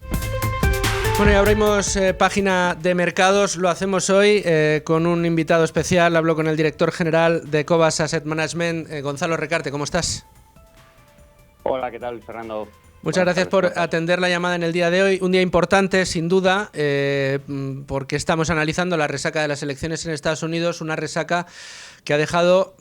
S1: Bueno, y abrimos página de mercados, lo hacemos hoy con un invitado especial. Hablo con el director general de Cobas Asset Management, Gonzalo Recarte. ¿Cómo estás?
S11: Hola, ¿qué tal, Fernando?
S1: Muchas gracias por atender la llamada en el día de hoy. Un día importante, sin duda, porque estamos analizando la resaca de las elecciones en Estados Unidos, una resaca que ha dejado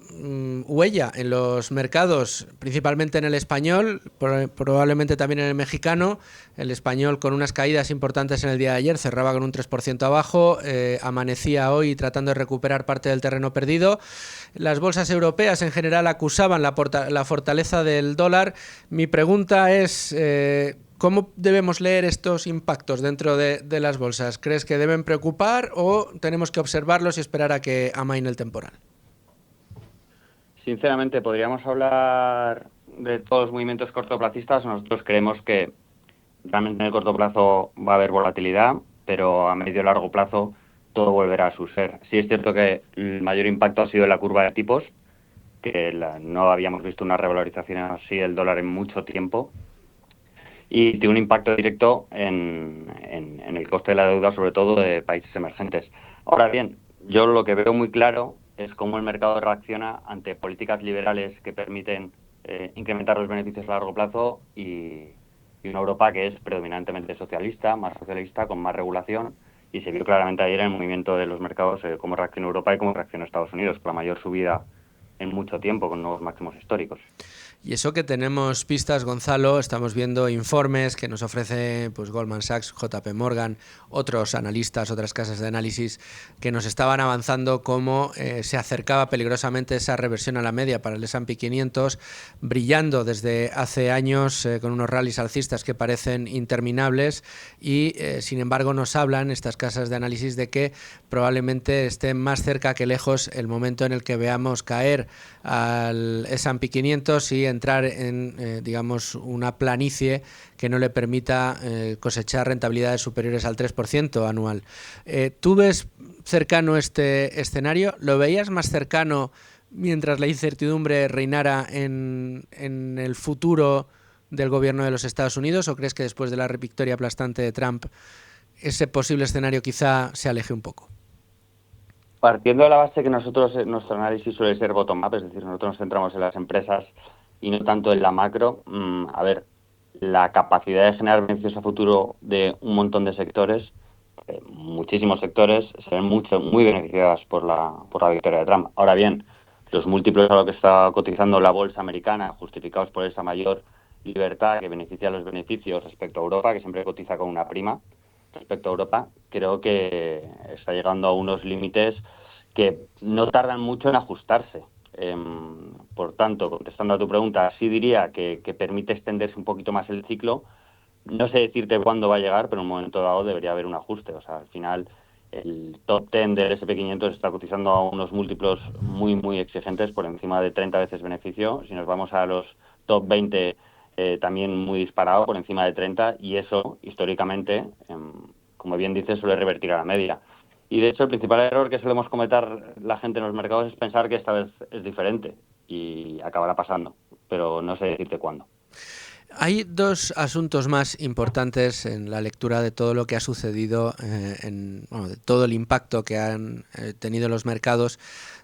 S1: huella en los mercados, principalmente en el español, probablemente también en el mexicano. El español con unas caídas importantes en el día de ayer, cerraba con un 3% abajo, amanecía hoy tratando de recuperar parte del terreno perdido. Las bolsas europeas en general acusaban la fortaleza del dólar. Mi pregunta es, ¿cómo debemos leer estos impactos dentro de las bolsas? ¿Crees que deben preocupar o tenemos que observarlos y esperar a que amaine el temporal?
S11: Sinceramente, podríamos hablar de todos los movimientos cortoplacistas. Nosotros creemos que realmente en el corto plazo va a haber volatilidad, pero a medio y largo plazo todo volverá a su ser. Sí es cierto que el mayor impacto ha sido en la curva de tipos, que no habíamos visto una revalorización así del dólar en mucho tiempo, y tiene un impacto directo en el coste de la deuda, sobre todo de países emergentes. Ahora bien, yo lo que veo muy claro es cómo el mercado reacciona ante políticas liberales que permiten incrementar los beneficios a largo plazo y una Europa que es predominantemente socialista, más socialista, con más regulación, y se vio claramente ayer en el movimiento de los mercados cómo reaccionó Europa y cómo reaccionó Estados Unidos, con la mayor subida en mucho tiempo, con nuevos máximos históricos.
S1: Y eso que tenemos pistas, Gonzalo, estamos viendo informes que nos ofrece pues, Goldman Sachs, JP Morgan, otros analistas, otras casas de análisis, que nos estaban avanzando cómo se acercaba peligrosamente esa reversión a la media para el S&P 500, brillando desde hace años con unos rallies alcistas que parecen interminables y, sin embargo, nos hablan estas casas de análisis de que probablemente esté más cerca que lejos el momento en el que veamos caer al S&P 500 y entrar en, digamos, una planicie que no le permita cosechar rentabilidades superiores al 3% anual. ¿Tú ves cercano este escenario? ¿Lo veías más cercano mientras la incertidumbre reinara en el futuro del gobierno de los Estados Unidos, o crees que después de la victoria aplastante de Trump ese posible escenario quizá se aleje un poco?
S11: Partiendo de la base que nosotros, nuestro análisis suele ser bottom-up, es decir, nosotros nos centramos en las empresas y no tanto en la macro, a ver, la capacidad de generar beneficios a futuro de un montón de sectores, muchísimos sectores, se ven muy beneficiados por la victoria de Trump. Ahora bien, los múltiplos a lo que está cotizando la bolsa americana, justificados por esa mayor libertad que beneficia a los beneficios respecto a Europa, que siempre cotiza con una prima, respecto a Europa, creo que está llegando a unos límites que no tardan mucho en ajustarse. Por tanto, contestando a tu pregunta, sí diría que permite extenderse un poquito más el ciclo. No sé decirte cuándo va a llegar, pero en un momento dado debería haber un ajuste. O sea, al final el top 10 del S&P 500 está cotizando a unos múltiplos muy, muy exigentes, por encima de 30 veces beneficio. Si nos vamos a los top 20, también muy disparado, por encima de 30, y eso, históricamente, como bien dices, suele revertir a la media. Y de hecho el principal error que solemos cometer la gente en los mercados es pensar que esta vez es diferente, y acabará pasando, pero no sé decirte cuándo.
S1: Hay dos asuntos más importantes en la lectura de todo lo que ha sucedido, de todo el impacto que han tenido los mercados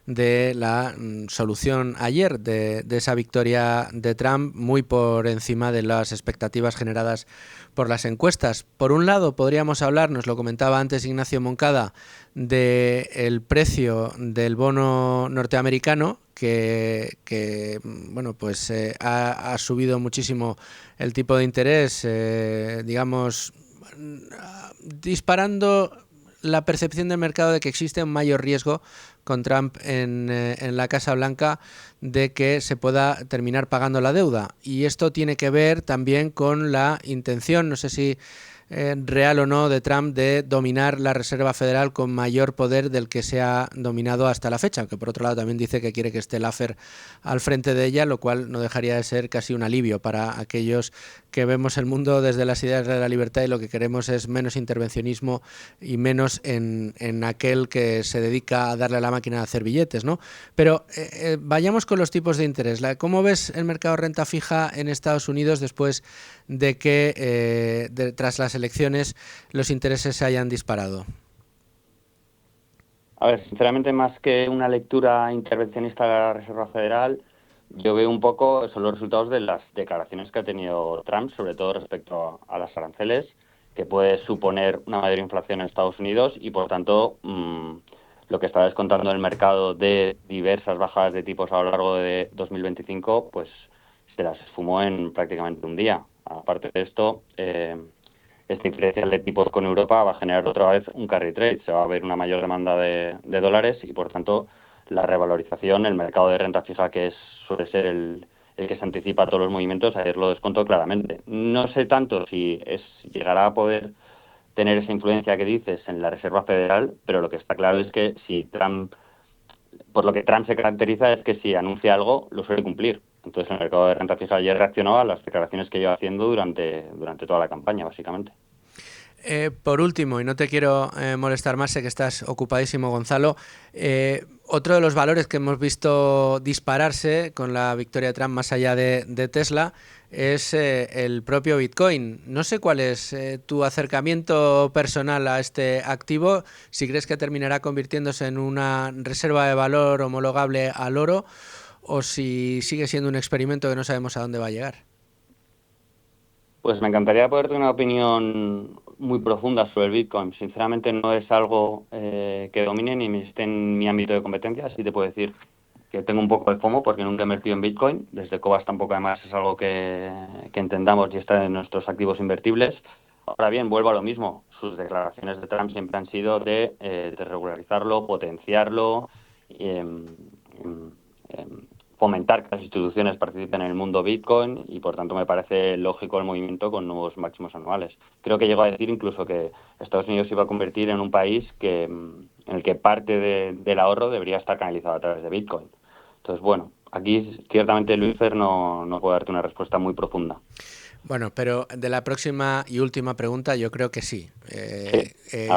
S1: de la solución ayer de esa victoria de Trump, muy por encima de las expectativas generadas por las encuestas. Por un lado, podríamos hablar, nos lo comentaba antes Ignacio Moncada, del precio del bono norteamericano, que bueno, pues ha subido muchísimo el tipo de interés, digamos, disparando la percepción del mercado de que existe un mayor riesgo con Trump en la Casa Blanca de que se pueda terminar pagando la deuda. Y esto tiene que ver también con la intención, no sé si real o no, de Trump de dominar la Reserva Federal con mayor poder del que se ha dominado hasta la fecha, aunque por otro lado también dice que quiere que esté Laffer al frente de ella, lo cual no dejaría de ser casi un alivio para aquellos que vemos el mundo desde las ideas de la libertad y lo que queremos es menos intervencionismo y menos en aquel que se dedica a darle a la máquina a hacer billetes, ¿no? Pero vayamos con los tipos de interés. ¿Cómo ves el mercado de renta fija en Estados Unidos después de que tras las elecciones los intereses se hayan disparado?
S11: A ver, sinceramente, más que una lectura intervencionista de la Reserva Federal, yo veo un poco, son los resultados de las declaraciones que ha tenido Trump, sobre todo respecto a las aranceles, que puede suponer una mayor inflación en Estados Unidos y, por tanto, lo que está descontando el mercado de diversas bajadas de tipos a lo largo de 2025, pues se las esfumó en prácticamente un día. Aparte de esto, este diferencial de tipos con Europa va a generar otra vez un carry trade. Se va a ver una mayor demanda de dólares y, por tanto, la revalorización, el mercado de renta fija, que suele ser el que se anticipa a todos los movimientos, ayer lo descontó claramente. No sé tanto si llegará a poder tener esa influencia que dices en la Reserva Federal, pero lo que está claro es que por lo que Trump se caracteriza es que si anuncia algo, lo suele cumplir. Entonces el mercado de renta fija ayer reaccionó a las declaraciones que lleva haciendo durante toda la campaña, básicamente.
S1: Por último, y no te quiero molestar más, sé que estás ocupadísimo, Gonzalo, otro de los valores que hemos visto dispararse con la victoria de Trump más allá de Tesla es el propio Bitcoin. No sé cuál es tu acercamiento personal a este activo, si crees que terminará convirtiéndose en una reserva de valor homologable al oro o si sigue siendo un experimento que no sabemos a dónde va a llegar.
S11: Pues me encantaría poder tener una opinión muy profunda sobre el Bitcoin. Sinceramente no es algo que domine ni esté en mi ámbito de competencia. Sí te puedo decir que tengo un poco de FOMO porque nunca he invertido en Bitcoin. Desde Cobas tampoco además es algo que entendamos y está en nuestros activos invertibles. Ahora bien, vuelvo a lo mismo. Sus declaraciones de Trump siempre han sido de regularizarlo, potenciarlo, fomentar que las instituciones participen en el mundo Bitcoin y, por tanto, me parece lógico el movimiento con nuevos máximos anuales. Creo que llegó a decir incluso que Estados Unidos se iba a convertir en un país en el que parte del ahorro debería estar canalizado a través de Bitcoin. Entonces, bueno, aquí ciertamente, Luisfer, no puedo darte una respuesta muy profunda.
S1: Bueno, pero de la próxima y última pregunta yo creo que sí.
S11: Sí.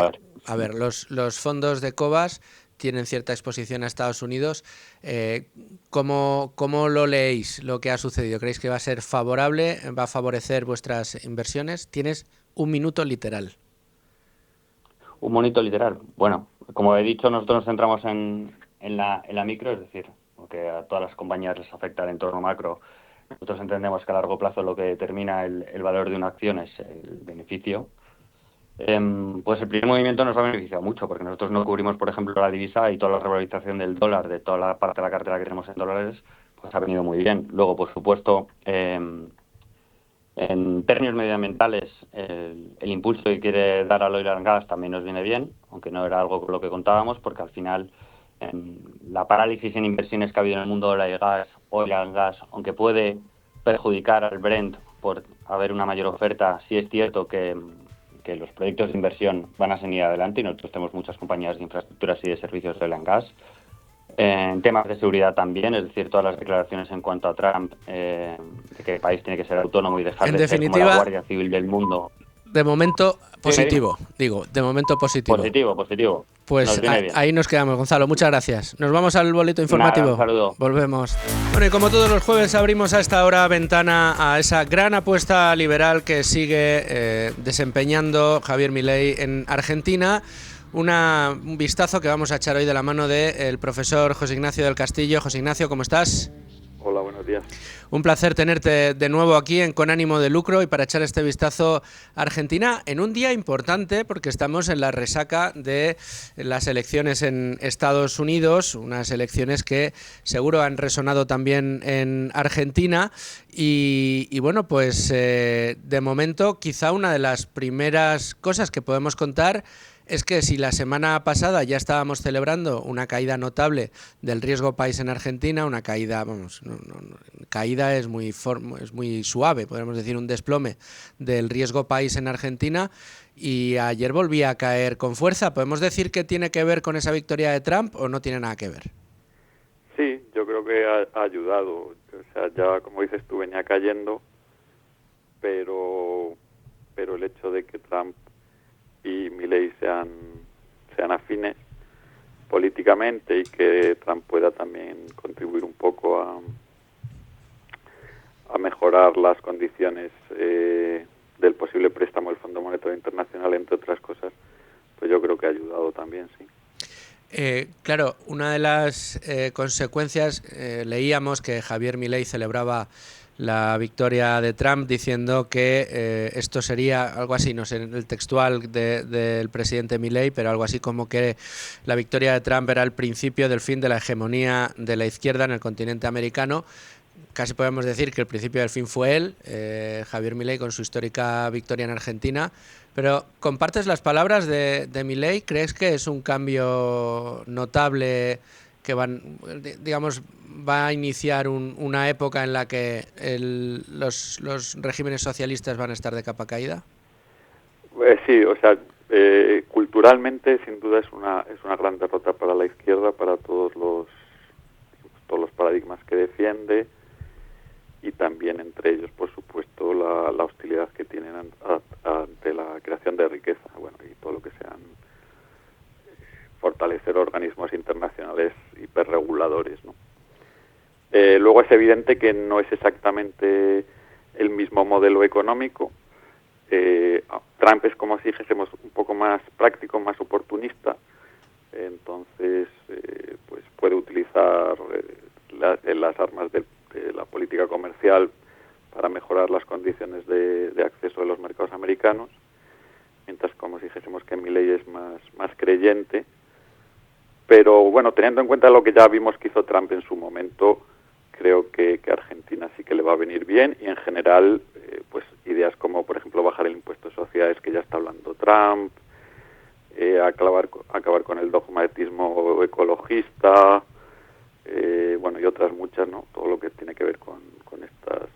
S11: A ver,
S1: los fondos de Cobas tienen cierta exposición a Estados Unidos. ¿Cómo lo leéis lo que ha sucedido? ¿Creéis que va a ser favorable? ¿Va a favorecer vuestras inversiones? Tienes un minuto literal.
S11: Un minuto literal. Bueno, como he dicho, nosotros nos centramos en la micro, es decir, porque a todas las compañías les afecta el entorno macro. Nosotros entendemos que a largo plazo lo que determina el valor de una acción es el beneficio. Pues el primer movimiento nos ha beneficiado mucho, porque nosotros no cubrimos, por ejemplo, la divisa y toda la revalorización del dólar, de toda la parte de la cartera que tenemos en dólares, pues ha venido muy bien. Luego, por supuesto, en términos medioambientales, el impulso que quiere dar al oil and gas también nos viene bien, aunque no era algo con lo que contábamos, porque al final la parálisis en inversiones que ha habido en el mundo del oil and gas, aunque puede perjudicar al Brent por haber una mayor oferta, sí es cierto que los proyectos de inversión van a seguir adelante y nosotros tenemos muchas compañías de infraestructuras y de servicios de oil and gas. En temas de seguridad también, es decir, todas las declaraciones en cuanto a Trump, de que el país tiene que ser autónomo y dejar de ser como la Guardia Civil del mundo.
S1: De momento positivo, de momento positivo.
S11: Positivo.
S1: Pues ahí nos quedamos, Gonzalo, muchas gracias. Nos vamos al boleto informativo.
S11: Nada, un saludo.
S1: Volvemos. Bueno, y como todos los jueves abrimos a esta hora ventana a esa gran apuesta liberal que sigue desempeñando Javier Milei en Argentina. Un vistazo que vamos a echar hoy de la mano del profesor José Ignacio del Castillo. José Ignacio, ¿cómo estás?
S12: Hola, buenos días.
S1: Un placer tenerte de nuevo aquí en Con Ánimo de Lucro y para echar este vistazo a Argentina en un día importante porque estamos en la resaca de las elecciones en Estados Unidos, unas elecciones que seguro han resonado también en Argentina y bueno, pues de momento quizá una de las primeras cosas que podemos contar es que si la semana pasada ya estábamos celebrando una caída notable del riesgo país en Argentina, una caída, caída es muy suave, podemos decir un desplome del riesgo país en Argentina y ayer volvía a caer con fuerza. ¿Podemos decir que tiene que ver con esa victoria de Trump o no tiene nada que ver?
S12: Sí, yo creo que ha ayudado. O sea, ya como dices tú venía cayendo, pero el hecho de que Trump y Milei sean afines políticamente y que Trump pueda también contribuir un poco a mejorar las condiciones del posible préstamo del Fondo Monetario Internacional, entre otras cosas, pues yo creo que ha ayudado también, sí.
S1: Claro, una de las consecuencias, leíamos que Javier Milei celebraba la victoria de Trump diciendo que esto sería algo así, no sé, el textual del presidente Milei, pero algo así como que la victoria de Trump era el principio del fin de la hegemonía de la izquierda en el continente americano. Casi podemos decir que el principio del fin fue él, Javier Milei, con su histórica victoria en Argentina. Pero, ¿compartes las palabras de Milei? ¿Crees que es un cambio notable que va a iniciar una época en la que los regímenes socialistas van a estar de capa caída?
S12: Sí, o sea, culturalmente sin duda es una gran derrota para la izquierda, para todos los paradigmas que defiende y también entre ellos, por supuesto, la hostilidad que tienen ante la creación de riqueza, bueno, y todo lo que sean fortalecer organismos internacionales hiperreguladores, ¿no? Luego es evidente que no es exactamente el mismo modelo económico. Trump es como si dijésemos un poco más práctico, más oportunista, entonces pues puede utilizar las armas de la política comercial para mejorar las condiciones de acceso de los mercados americanos, mientras como si dijésemos que Milei es más creyente, Pero bueno, teniendo en cuenta lo que ya vimos que hizo Trump en su momento, creo que a Argentina sí que le va a venir bien, y en general, pues ideas como, por ejemplo, bajar el impuesto de sociedades, que ya está hablando Trump, acabar con el dogmatismo ecologista, bueno, y otras muchas, ¿no? Todo lo que tiene que ver con estas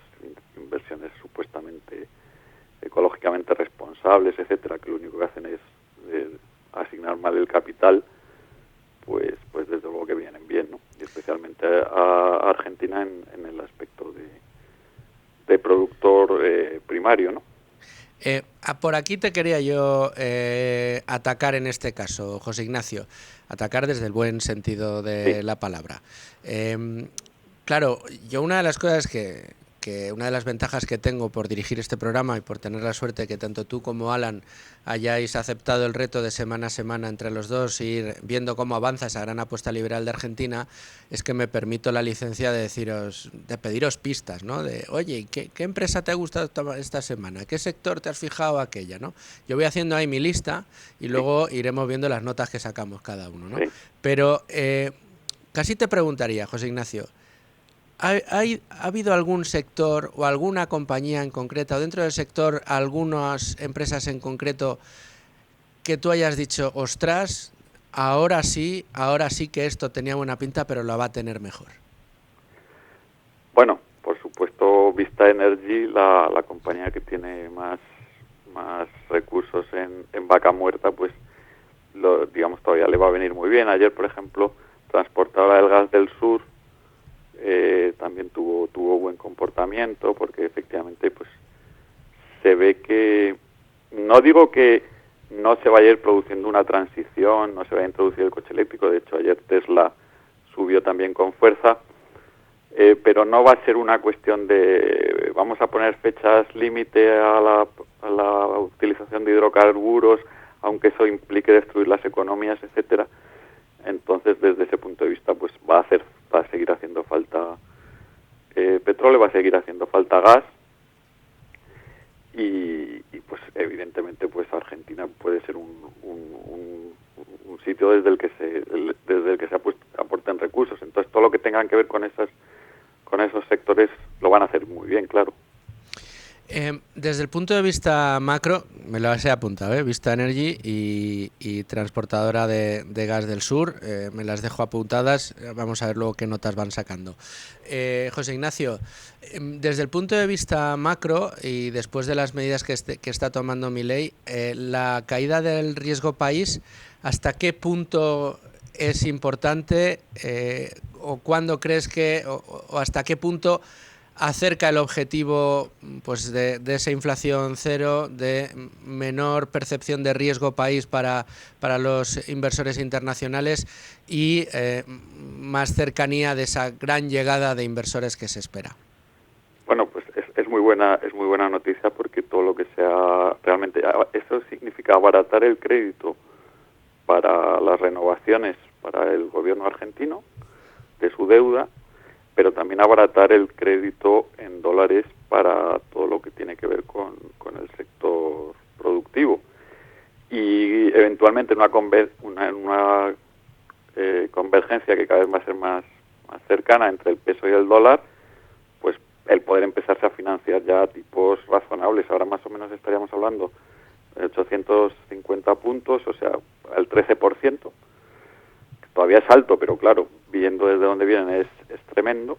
S12: inversiones supuestamente ecológicamente responsables, etcétera, que lo único que hacen es asignar mal el capital, pues desde luego que vienen bien, ¿no? Y especialmente a Argentina en el aspecto de productor primario, ¿no?
S1: Por aquí te quería yo atacar en este caso, José Ignacio, atacar desde el buen sentido de la palabra. Claro, yo una de las cosas una de las ventajas que tengo por dirigir este programa y por tener la suerte que tanto tú como Alan hayáis aceptado el reto de semana a semana entre los dos e ir viendo cómo avanza esa gran apuesta liberal de Argentina, es que me permito la licencia de pediros pistas, ¿no? De, oye, ¿qué empresa te ha gustado esta semana? ¿Qué sector te has fijado aquella, ¿no? Yo voy haciendo ahí mi lista y luego iremos viendo las notas que sacamos cada uno, ¿no? Pero casi te preguntaría, José Ignacio, ¿ha habido algún sector o alguna compañía en concreto, o dentro del sector algunas empresas en concreto, que tú hayas dicho, ostras, ahora sí que esto tenía buena pinta, pero lo va a tener mejor?
S12: Bueno, por supuesto, Vista Energy, la compañía que tiene más recursos en vaca muerta, pues digamos todavía le va a venir muy bien. Ayer, por ejemplo, Transportadora del Gas del Sur también tuvo buen comportamiento, porque efectivamente pues se ve que, no digo que no se vaya a ir produciendo una transición, no se vaya a introducir el coche eléctrico, de hecho ayer Tesla subió también con fuerza, pero no va a ser una cuestión de vamos a poner fechas límite a la utilización de hidrocarburos, aunque eso implique destruir las economías, etcétera. Entonces, desde ese punto de vista, pues va a seguir haciendo falta petróleo, va a seguir haciendo falta gas, y pues evidentemente pues Argentina puede ser un sitio desde el que se aporten recursos. Entonces, todo lo que tengan que ver con esos sectores lo van a hacer muy bien, claro.
S1: Desde el punto de vista macro, me lo he apuntado, Vista Energy y Transportadora de Gas del Sur, me las dejo apuntadas, vamos a ver luego qué notas van sacando. José Ignacio, desde el punto de vista macro y después de las medidas que está tomando Milei, la caída del riesgo país, ¿hasta qué punto es importante o cuándo crees que, o hasta qué punto acerca el objetivo pues de esa inflación cero, de menor percepción de riesgo país para los inversores internacionales y más cercanía de esa gran llegada de inversores que se espera?
S12: Bueno, pues es muy buena noticia, porque todo lo que sea realmente, eso significa abaratar el crédito para las renovaciones para el gobierno argentino de su deuda, pero también abaratar el crédito en dólares para todo lo que tiene que ver con el sector productivo. Y eventualmente una convergencia que cada vez va a ser más cercana entre el peso y el dólar, pues el poder empezarse a financiar ya a tipos razonables. Ahora más o menos estaríamos hablando de 850 puntos, o sea, el 13%, que todavía es alto, pero claro, viendo desde dónde vienen es tremendo.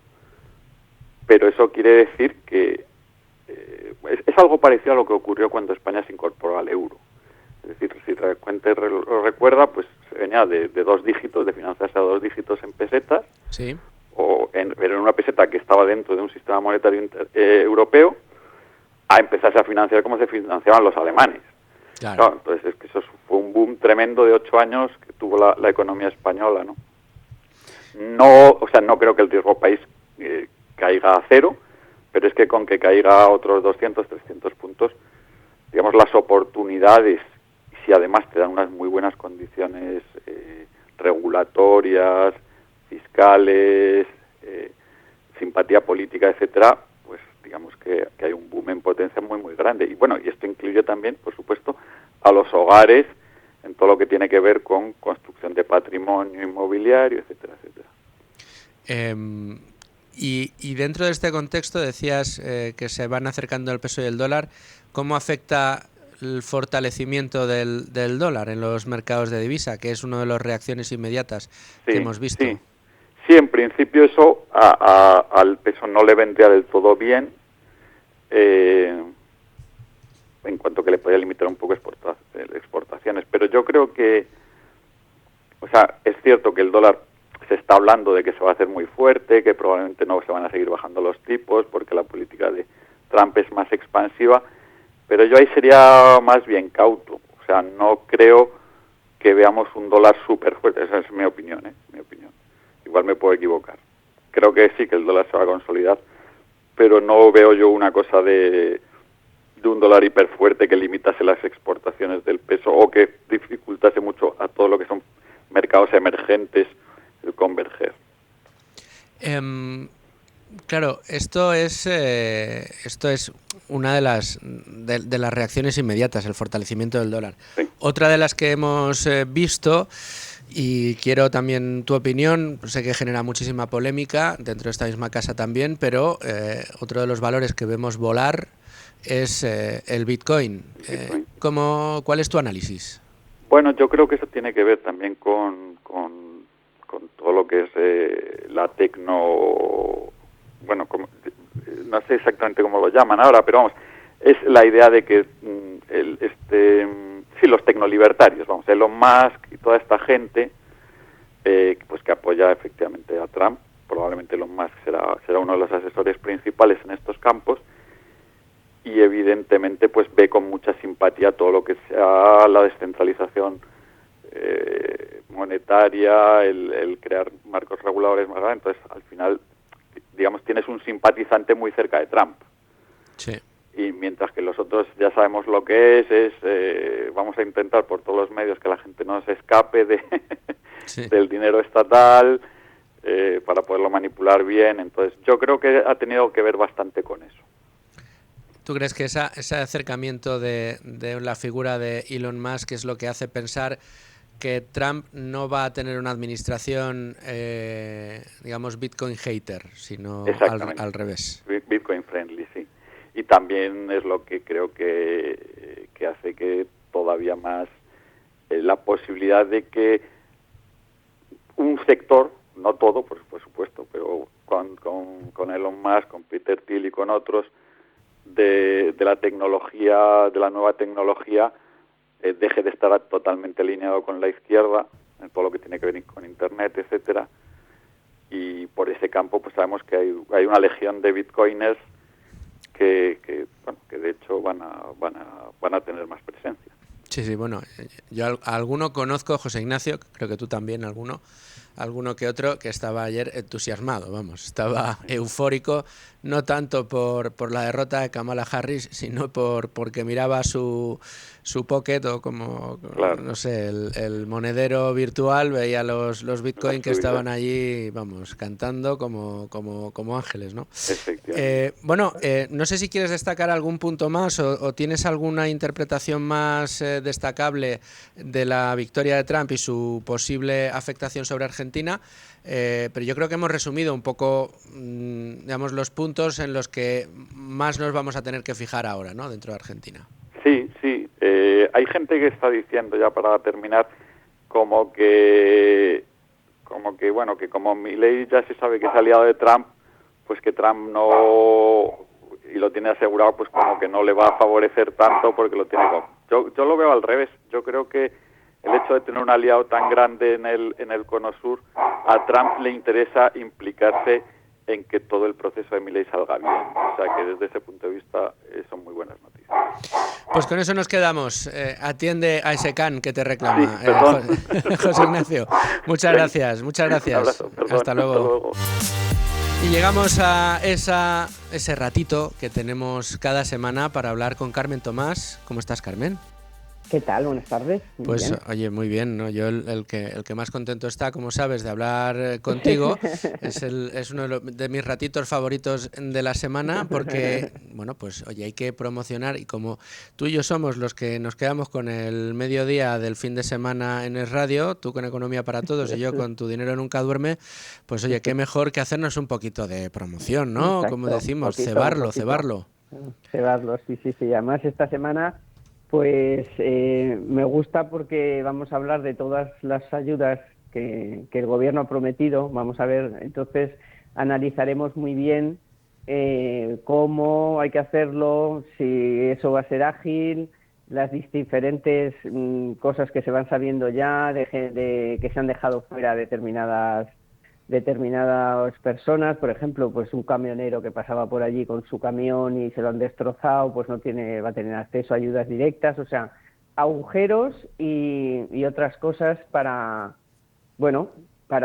S12: Pero eso quiere decir que es algo parecido a lo que ocurrió cuando España se incorporó al euro. Es decir, si la cuenta lo recuerda, pues se venía de 2 dígitos, de financiarse a 2 dígitos en pesetas,
S1: sí,
S12: pero en una peseta que estaba dentro de un sistema monetario europeo, a empezarse a financiar como se financiaban los alemanes. Claro, entonces es que eso fue un boom tremendo de 8 años que tuvo la economía española, ¿no? No creo que el riesgo país caiga a cero, pero es que con que caiga otros 200, 300 puntos, digamos, las oportunidades, si además te dan unas muy buenas condiciones regulatorias, fiscales, simpatía política, etcétera, pues digamos que hay un boom en potencia muy, muy grande. Y bueno, y esto incluye también, por supuesto, a los hogares en todo lo que tiene que ver con construcción de patrimonio inmobiliario, etcétera, etcétera.
S1: Y dentro de este contexto decías que se van acercando el peso y el dólar. ¿Cómo afecta el fortalecimiento del dólar en los mercados de divisa, que es una de las reacciones inmediatas que hemos visto?
S12: Sí, en principio eso al peso no le vendría del todo bien, en cuanto que le podría limitar un poco exportaciones. Pero yo creo que, o sea, es cierto que el dólar se está hablando de que se va a hacer muy fuerte, que probablemente no se van a seguir bajando los tipos porque la política de Trump es más expansiva, pero yo ahí sería más bien cauto. O sea, no creo que veamos un dólar súper fuerte. Esa es mi opinión, mi opinión. Igual me puedo equivocar. Creo que sí, que el dólar se va a consolidar, pero no veo yo una cosa de un dólar hiperfuerte que limitase las exportaciones del peso o que dificultase mucho a todo lo que son mercados emergentes el converger.
S1: Claro, esto es una de las reacciones inmediatas, el fortalecimiento del dólar.
S12: Sí.
S1: Otra de las que hemos visto, y quiero también tu opinión, sé que genera muchísima polémica dentro de esta misma casa también, pero otro de los valores que vemos volar es el Bitcoin. ¿Cuál es tu análisis?
S12: Bueno, yo creo que eso tiene que ver también con todo lo que es la no sé exactamente cómo lo llaman ahora, pero vamos, es la idea de que los tecnolibertarios, vamos, Elon Musk y toda esta gente, pues que apoya efectivamente a Trump. Probablemente Elon Musk será uno de los asesores principales en estos campos, y evidentemente pues ve con mucha simpatía todo lo que sea la descentralización monetaria, el crear marcos reguladores más grandes. Entonces, al final, digamos, tienes un simpatizante muy cerca de Trump.
S1: Sí.
S12: Y mientras que los otros ya sabemos lo que es vamos a intentar por todos los medios que la gente no se escape del dinero estatal para poderlo manipular bien. Entonces, yo creo que ha tenido que ver bastante con eso.
S1: ¿Tú crees que ese acercamiento de la figura de Elon Musk es lo que hace pensar que Trump no va a tener una administración, digamos, Bitcoin hater, sino al revés?
S12: Bitcoin friendly, sí. Y también es lo que creo que hace que todavía más la posibilidad de que un sector, no todo, por supuesto, pero con Elon Musk, con Peter Thiel y con otros, de la tecnología, de la nueva tecnología, deje de estar totalmente alineado con la izquierda en todo lo que tiene que ver con Internet, etcétera. Y por ese campo pues sabemos que hay una legión de bitcoiners que de hecho van a tener más presencia.
S1: Sí, bueno, yo alguno conozco, José Ignacio, creo que tú también, alguno que otro, que estaba ayer entusiasmado, vamos, estaba eufórico, no tanto por la derrota de Kamala Harris, sino porque miraba su pocket o como, claro, no sé, el monedero virtual, veía los bitcoin que estaban allí, vamos, cantando como ángeles, ¿no? No sé si quieres destacar algún punto más o tienes alguna interpretación más destacable de la victoria de Trump y su posible afectación sobre Argentina, pero yo creo que hemos resumido un poco, digamos, los puntos en los que más nos vamos a tener que fijar ahora, ¿no?, dentro de Argentina.
S12: Sí. Hay gente que está diciendo, ya para terminar, como que como Milei ya se sabe que es aliado de Trump, pues que Trump no, y lo tiene asegurado, pues como que no le va a favorecer tanto porque lo tiene yo lo veo al revés. Yo creo que el hecho de tener un aliado tan grande en el Cono Sur, a Trump le interesa implicarse en que todo el proceso de Milei salga bien. O sea que desde ese punto de vista son muy buenas noticias.
S1: Pues con eso nos quedamos. Atiende a ese can que te reclama.
S12: Sí,
S1: José Ignacio, muchas gracias.
S12: Un abrazo,
S1: Hasta luego. Y llegamos a ese ratito que tenemos cada semana para hablar con Carmen Tomás. ¿Cómo estás, Carmen?
S13: ¿Qué tal? Buenas tardes. Muy
S1: Pues
S13: bien.
S1: oye, muy bien, ¿no? Yo el que más contento está, como sabes, de hablar contigo, es uno de mis ratitos favoritos de la semana, porque, bueno, pues oye, hay que promocionar, y como tú y yo somos los que nos quedamos con el mediodía del fin de semana en el radio, tú con Economía para Todos y yo con Tu Dinero Nunca Duerme, pues oye, qué mejor que hacernos un poquito de promoción, ¿no? Como
S13: Exacto,
S1: decimos,
S13: poquito,
S1: cebarlo,
S13: poquito.
S1: cebarlo.
S13: Cebarlo, sí, sí, sí. Además, esta semana, pues me gusta porque vamos a hablar de todas las ayudas que el gobierno ha prometido. Vamos a ver, entonces analizaremos muy bien cómo hay que hacerlo, si eso va a ser ágil, las diferentes cosas que se van sabiendo ya, que se han dejado fuera determinadas personas. Por ejemplo, pues un camionero que pasaba por allí con su camión y se lo han destrozado, pues va a tener acceso a ayudas directas, o sea, agujeros y otras cosas para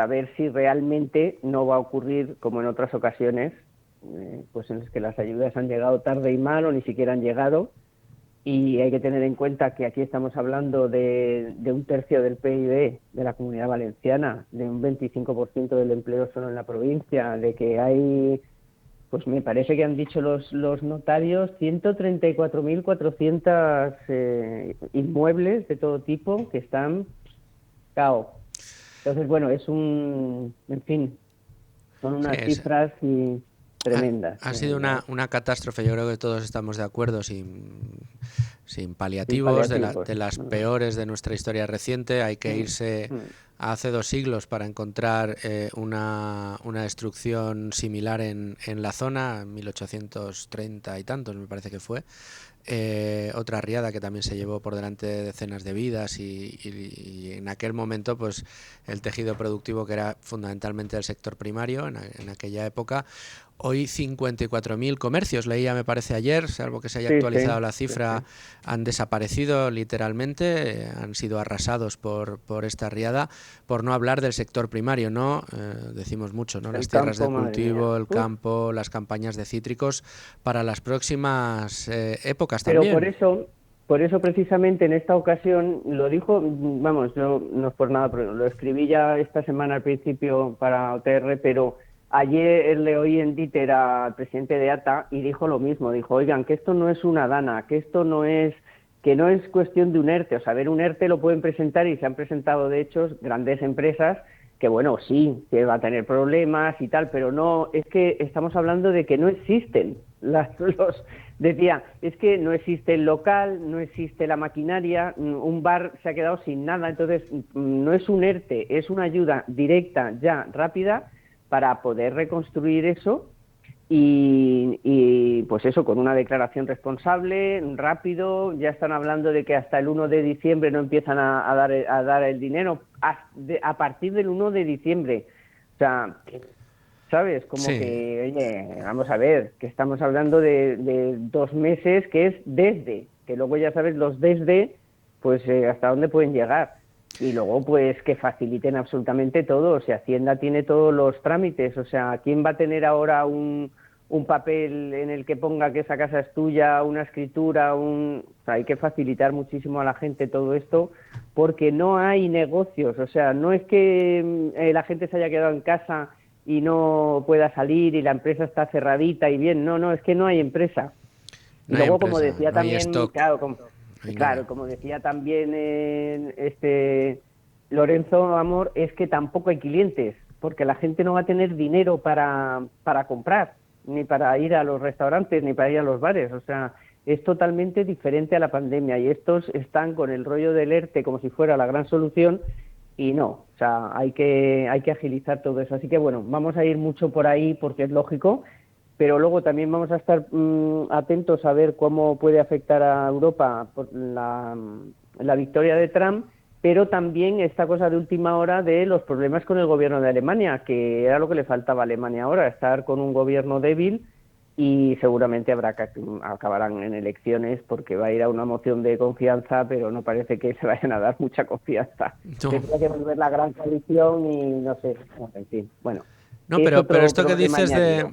S13: ver si realmente no va a ocurrir como en otras ocasiones, pues en las que las ayudas han llegado tarde y mal o ni siquiera han llegado. Y hay que tener en cuenta que aquí estamos hablando de un tercio del PIB de la Comunidad Valenciana, de un 25% del empleo solo en la provincia, de que hay, pues me parece que han dicho los notarios, 134.400 inmuebles de todo tipo que están cao. Entonces, bueno, en fin, son unas cifras tremendas.
S1: Ha sido una catástrofe, yo creo que todos estamos de acuerdo, sin paliativos, de las peores de nuestra historia reciente. Hay que irse a hace 2 siglos para encontrar una destrucción similar en la zona, en 1830 y tantos me parece que fue. Otra riada que también se llevó por delante decenas de vidas y en aquel momento pues el tejido productivo, que era fundamentalmente el sector primario en aquella época. Hoy 54.000 comercios, leía me parece ayer, salvo que se haya actualizado la cifra, han desaparecido literalmente, han sido arrasados por esta riada, por no hablar del sector primario, ¿no? Decimos mucho, ¿no? Las tierras de cultivo, el campo, las campañas de cítricos para las próximas épocas también.
S13: Pero por eso precisamente en esta ocasión lo dijo, vamos, no es por nada, pero lo escribí ya esta semana al principio para OTR, pero ayer le oí en Dieter al presidente de ATA y dijo lo mismo, dijo, oigan, que esto no es una dana, que no es cuestión de un ERTE, o sea, ver un ERTE lo pueden presentar y se han presentado de hecho grandes empresas que bueno, sí, que va a tener problemas y tal, pero no, es que estamos hablando de que no existen decía, es que no existe el local, no existe la maquinaria, un bar se ha quedado sin nada, entonces no es un ERTE, es una ayuda directa, ya, rápida, para poder reconstruir eso y pues eso, con una declaración responsable, rápido. Ya están hablando de que hasta el 1 de diciembre no empiezan a dar el dinero, a partir del 1 de diciembre. O sea, ¿sabes? Como que, oye, vamos a ver, que estamos hablando de 2 meses, que es desde, que luego ya sabes, los desde, pues hasta dónde pueden llegar. Y luego, pues, que faciliten absolutamente todo. O sea, Hacienda tiene todos los trámites. O sea, ¿quién va a tener ahora un papel en el que ponga que esa casa es tuya, una escritura, O sea, hay que facilitar muchísimo a la gente todo esto, porque no hay negocios. O sea, no es que la gente se haya quedado en casa y no pueda salir y la empresa está cerradita y bien. No, es que no hay empresa. Y luego, como decía también, claro, como decía también Lorenzo Amor, es que tampoco hay clientes, porque la gente no va a tener dinero para comprar, ni para ir a los restaurantes, ni para ir a los bares. O sea, es totalmente diferente a la pandemia y estos están con el rollo del ERTE como si fuera la gran solución y no. O sea, hay que agilizar todo eso. Así que bueno, vamos a ir mucho por ahí porque es lógico, pero luego también vamos a estar atentos a ver cómo puede afectar a Europa por la victoria de Trump, pero también esta cosa de última hora de los problemas con el gobierno de Alemania, que era lo que le faltaba a Alemania ahora, estar con un gobierno débil, y seguramente acabarán en elecciones porque va a ir a una moción de confianza, pero no parece que se vayan a dar mucha confianza. Tendría que volver la gran coalición y no sé, en fin, bueno.
S1: No,
S13: es
S1: pero
S13: otro
S1: esto que
S13: problema añadido.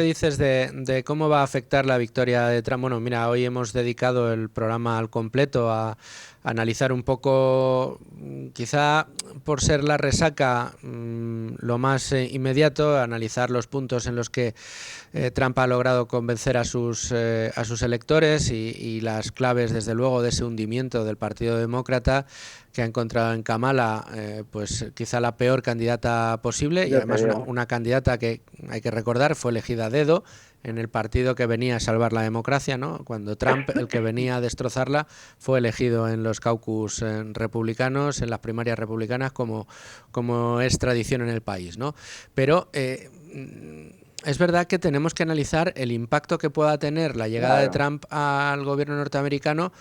S1: dices de cómo va a afectar la victoria de Trump, bueno, mira, hoy hemos dedicado el programa al completo a analizar un poco, quizá por ser la resaca lo más inmediato, analizar los puntos en los que Trump ha logrado convencer a sus electores y las claves, desde luego, de ese hundimiento del Partido Demócrata, que ha encontrado en Kamala pues quizá la peor candidata posible, y además una candidata que, hay que recordar, fue elegida a dedo en el partido que venía a salvar la democracia, ¿no? Cuando Trump, el que venía a destrozarla, fue elegido en los caucus republicanos, en las primarias republicanas, como es tradición en el país, ¿no? Pero es verdad que tenemos que analizar el impacto que pueda tener la llegada de Trump al gobierno norteamericano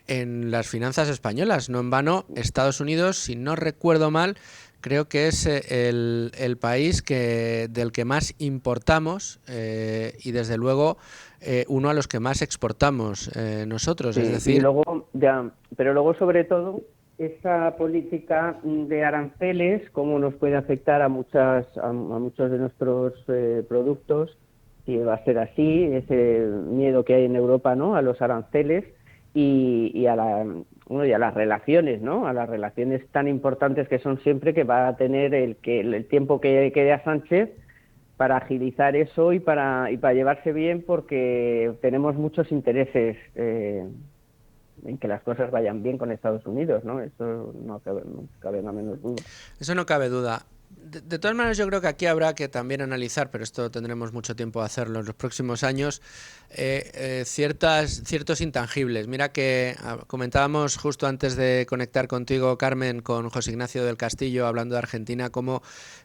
S1: en las finanzas españolas. No en vano, Estados Unidos, si no recuerdo mal, creo que es el país del que más importamos y desde luego uno a los que más exportamos nosotros.
S13: Sí,
S1: es decir,
S13: y pero luego sobre todo esa política de aranceles, cómo nos puede afectar a muchos de nuestros productos, si va a ser así, ese miedo que hay en Europa, ¿no?, a los aranceles y a las relaciones, ¿no?, a las relaciones tan importantes que son siempre, que va a tener el tiempo que quede a Sánchez para agilizar eso y para llevarse bien, porque tenemos muchos intereses en que las cosas vayan bien con Estados Unidos, ¿no? Eso no cabe la menor duda.
S1: Eso no cabe duda. De todas maneras, yo creo que aquí habrá que también analizar, pero esto tendremos mucho tiempo de hacerlo en los próximos años, ciertos intangibles. Mira que comentábamos justo antes de conectar contigo, Carmen, con José Ignacio del Castillo, hablando de Argentina, cómo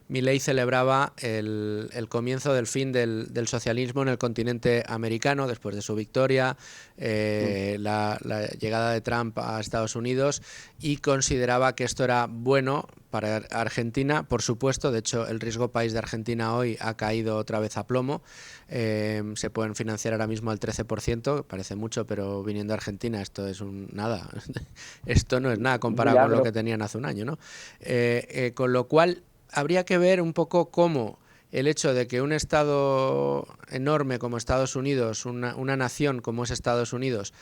S1: Milei celebraba el comienzo del fin del socialismo en el continente americano después de su victoria, la llegada de Trump a Estados Unidos, y consideraba que esto era bueno para Argentina, por supuesto. De hecho, el riesgo país de Argentina hoy ha caído otra vez a plomo. Se pueden financiar ahora mismo al 13%, parece mucho, pero viniendo a Argentina esto es nada. Esto no es nada comparado con lo que tenían hace un año, ¿no? Con lo cual, habría que ver un poco cómo el hecho de que un Estado enorme como Estados Unidos, una nación como es Estados Unidos,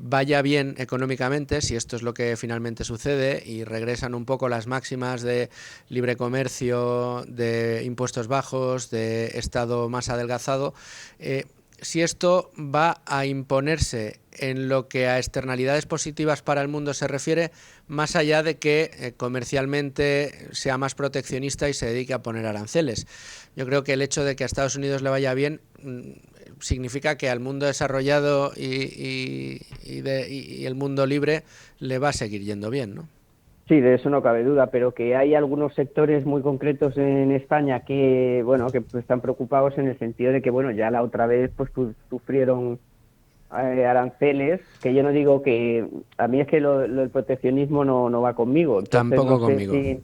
S1: vaya bien económicamente, si esto es lo que finalmente sucede y regresan un poco las máximas de libre comercio, de impuestos bajos, de Estado más adelgazado, si esto va a imponerse en lo que a externalidades positivas para el mundo se refiere, más allá de que comercialmente sea más proteccionista y se dedique a poner aranceles. Yo creo que el hecho de que a Estados Unidos le vaya bien significa que al mundo desarrollado y el mundo libre le va a seguir yendo bien, ¿no?
S13: Sí, de eso no cabe duda, pero que hay algunos sectores muy concretos en España que, bueno, que están preocupados en el sentido de que, bueno, ya la otra vez pues sufrieron aranceles, que yo no digo que... A mí es que el proteccionismo no va conmigo. Entonces,
S1: tampoco
S13: no sé
S1: conmigo.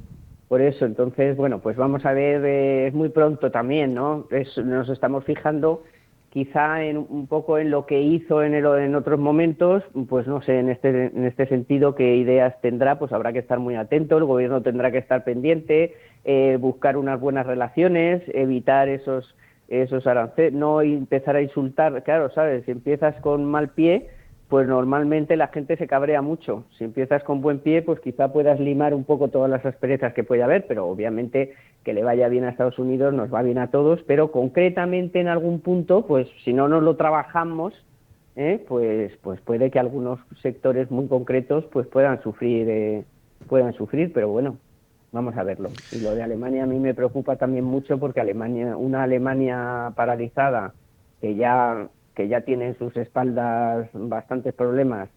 S13: por eso, entonces, bueno, pues vamos a ver, es muy pronto también, ¿no? Nos estamos fijando quizá un poco en lo que hizo en otros momentos, pues no sé, en este sentido qué ideas tendrá, pues habrá que estar muy atento, el gobierno tendrá que estar pendiente, buscar unas buenas relaciones, evitar esos aranceles, no empezar a insultar, claro, ¿sabes? Si empiezas con mal pie, pues normalmente la gente se cabrea mucho. Si empiezas con buen pie, pues quizá puedas limar un poco todas las asperezas que puede haber, pero obviamente que le vaya bien a Estados Unidos nos va bien a todos, pero concretamente en algún punto, pues si no nos lo trabajamos, pues puede que algunos sectores muy concretos pues puedan sufrir, pero bueno, vamos a verlo. Y lo de Alemania a mí me preocupa también mucho, porque una Alemania paralizada, que ya tiene en sus espaldas bastantes problemas,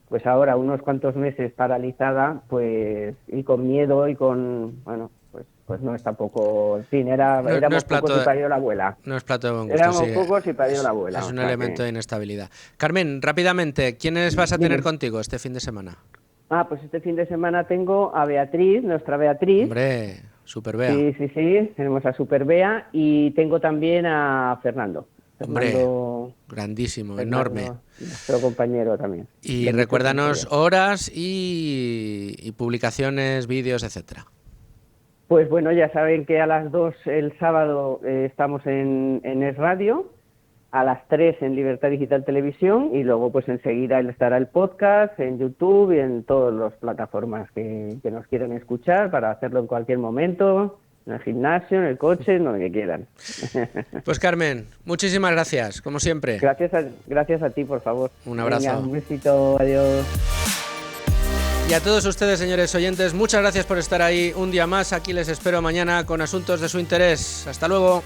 S13: pues ahora unos cuantos meses paralizada, pues, y con miedo y con, bueno, pues no es tampoco, en fin, éramos pocos y parió la abuela.
S1: No es plato de buen gusto,
S13: Éramos
S1: sí,
S13: pocos y parió la abuela.
S1: Es un elemento de inestabilidad. Carmen, rápidamente, ¿quiénes vas a tener contigo este fin de semana?
S13: Pues este fin de semana tengo a Beatriz, nuestra Beatriz.
S1: Hombre, Super Bea.
S13: Sí, tenemos a Super Bea, y tengo también a Fernando.
S1: Hombre, grandísimo, enorme.
S13: Nuestro compañero también.
S1: Y recuérdanos horas y publicaciones, vídeos, etcétera.
S13: Pues bueno, ya saben que a las 2 el sábado estamos en Es Radio, a las 3 en Libertad Digital Televisión y luego pues enseguida estará el podcast en YouTube y en todas las plataformas que nos quieran escuchar para hacerlo en cualquier momento, en el gimnasio, en el coche, en donde quieran.
S1: Pues Carmen, muchísimas gracias, como siempre.
S13: Gracias a ti, por favor.
S1: Un abrazo.
S13: Venga, un besito, adiós.
S1: Y a todos ustedes, señores oyentes, muchas gracias por estar ahí un día más. Aquí les espero mañana con asuntos de su interés. Hasta luego.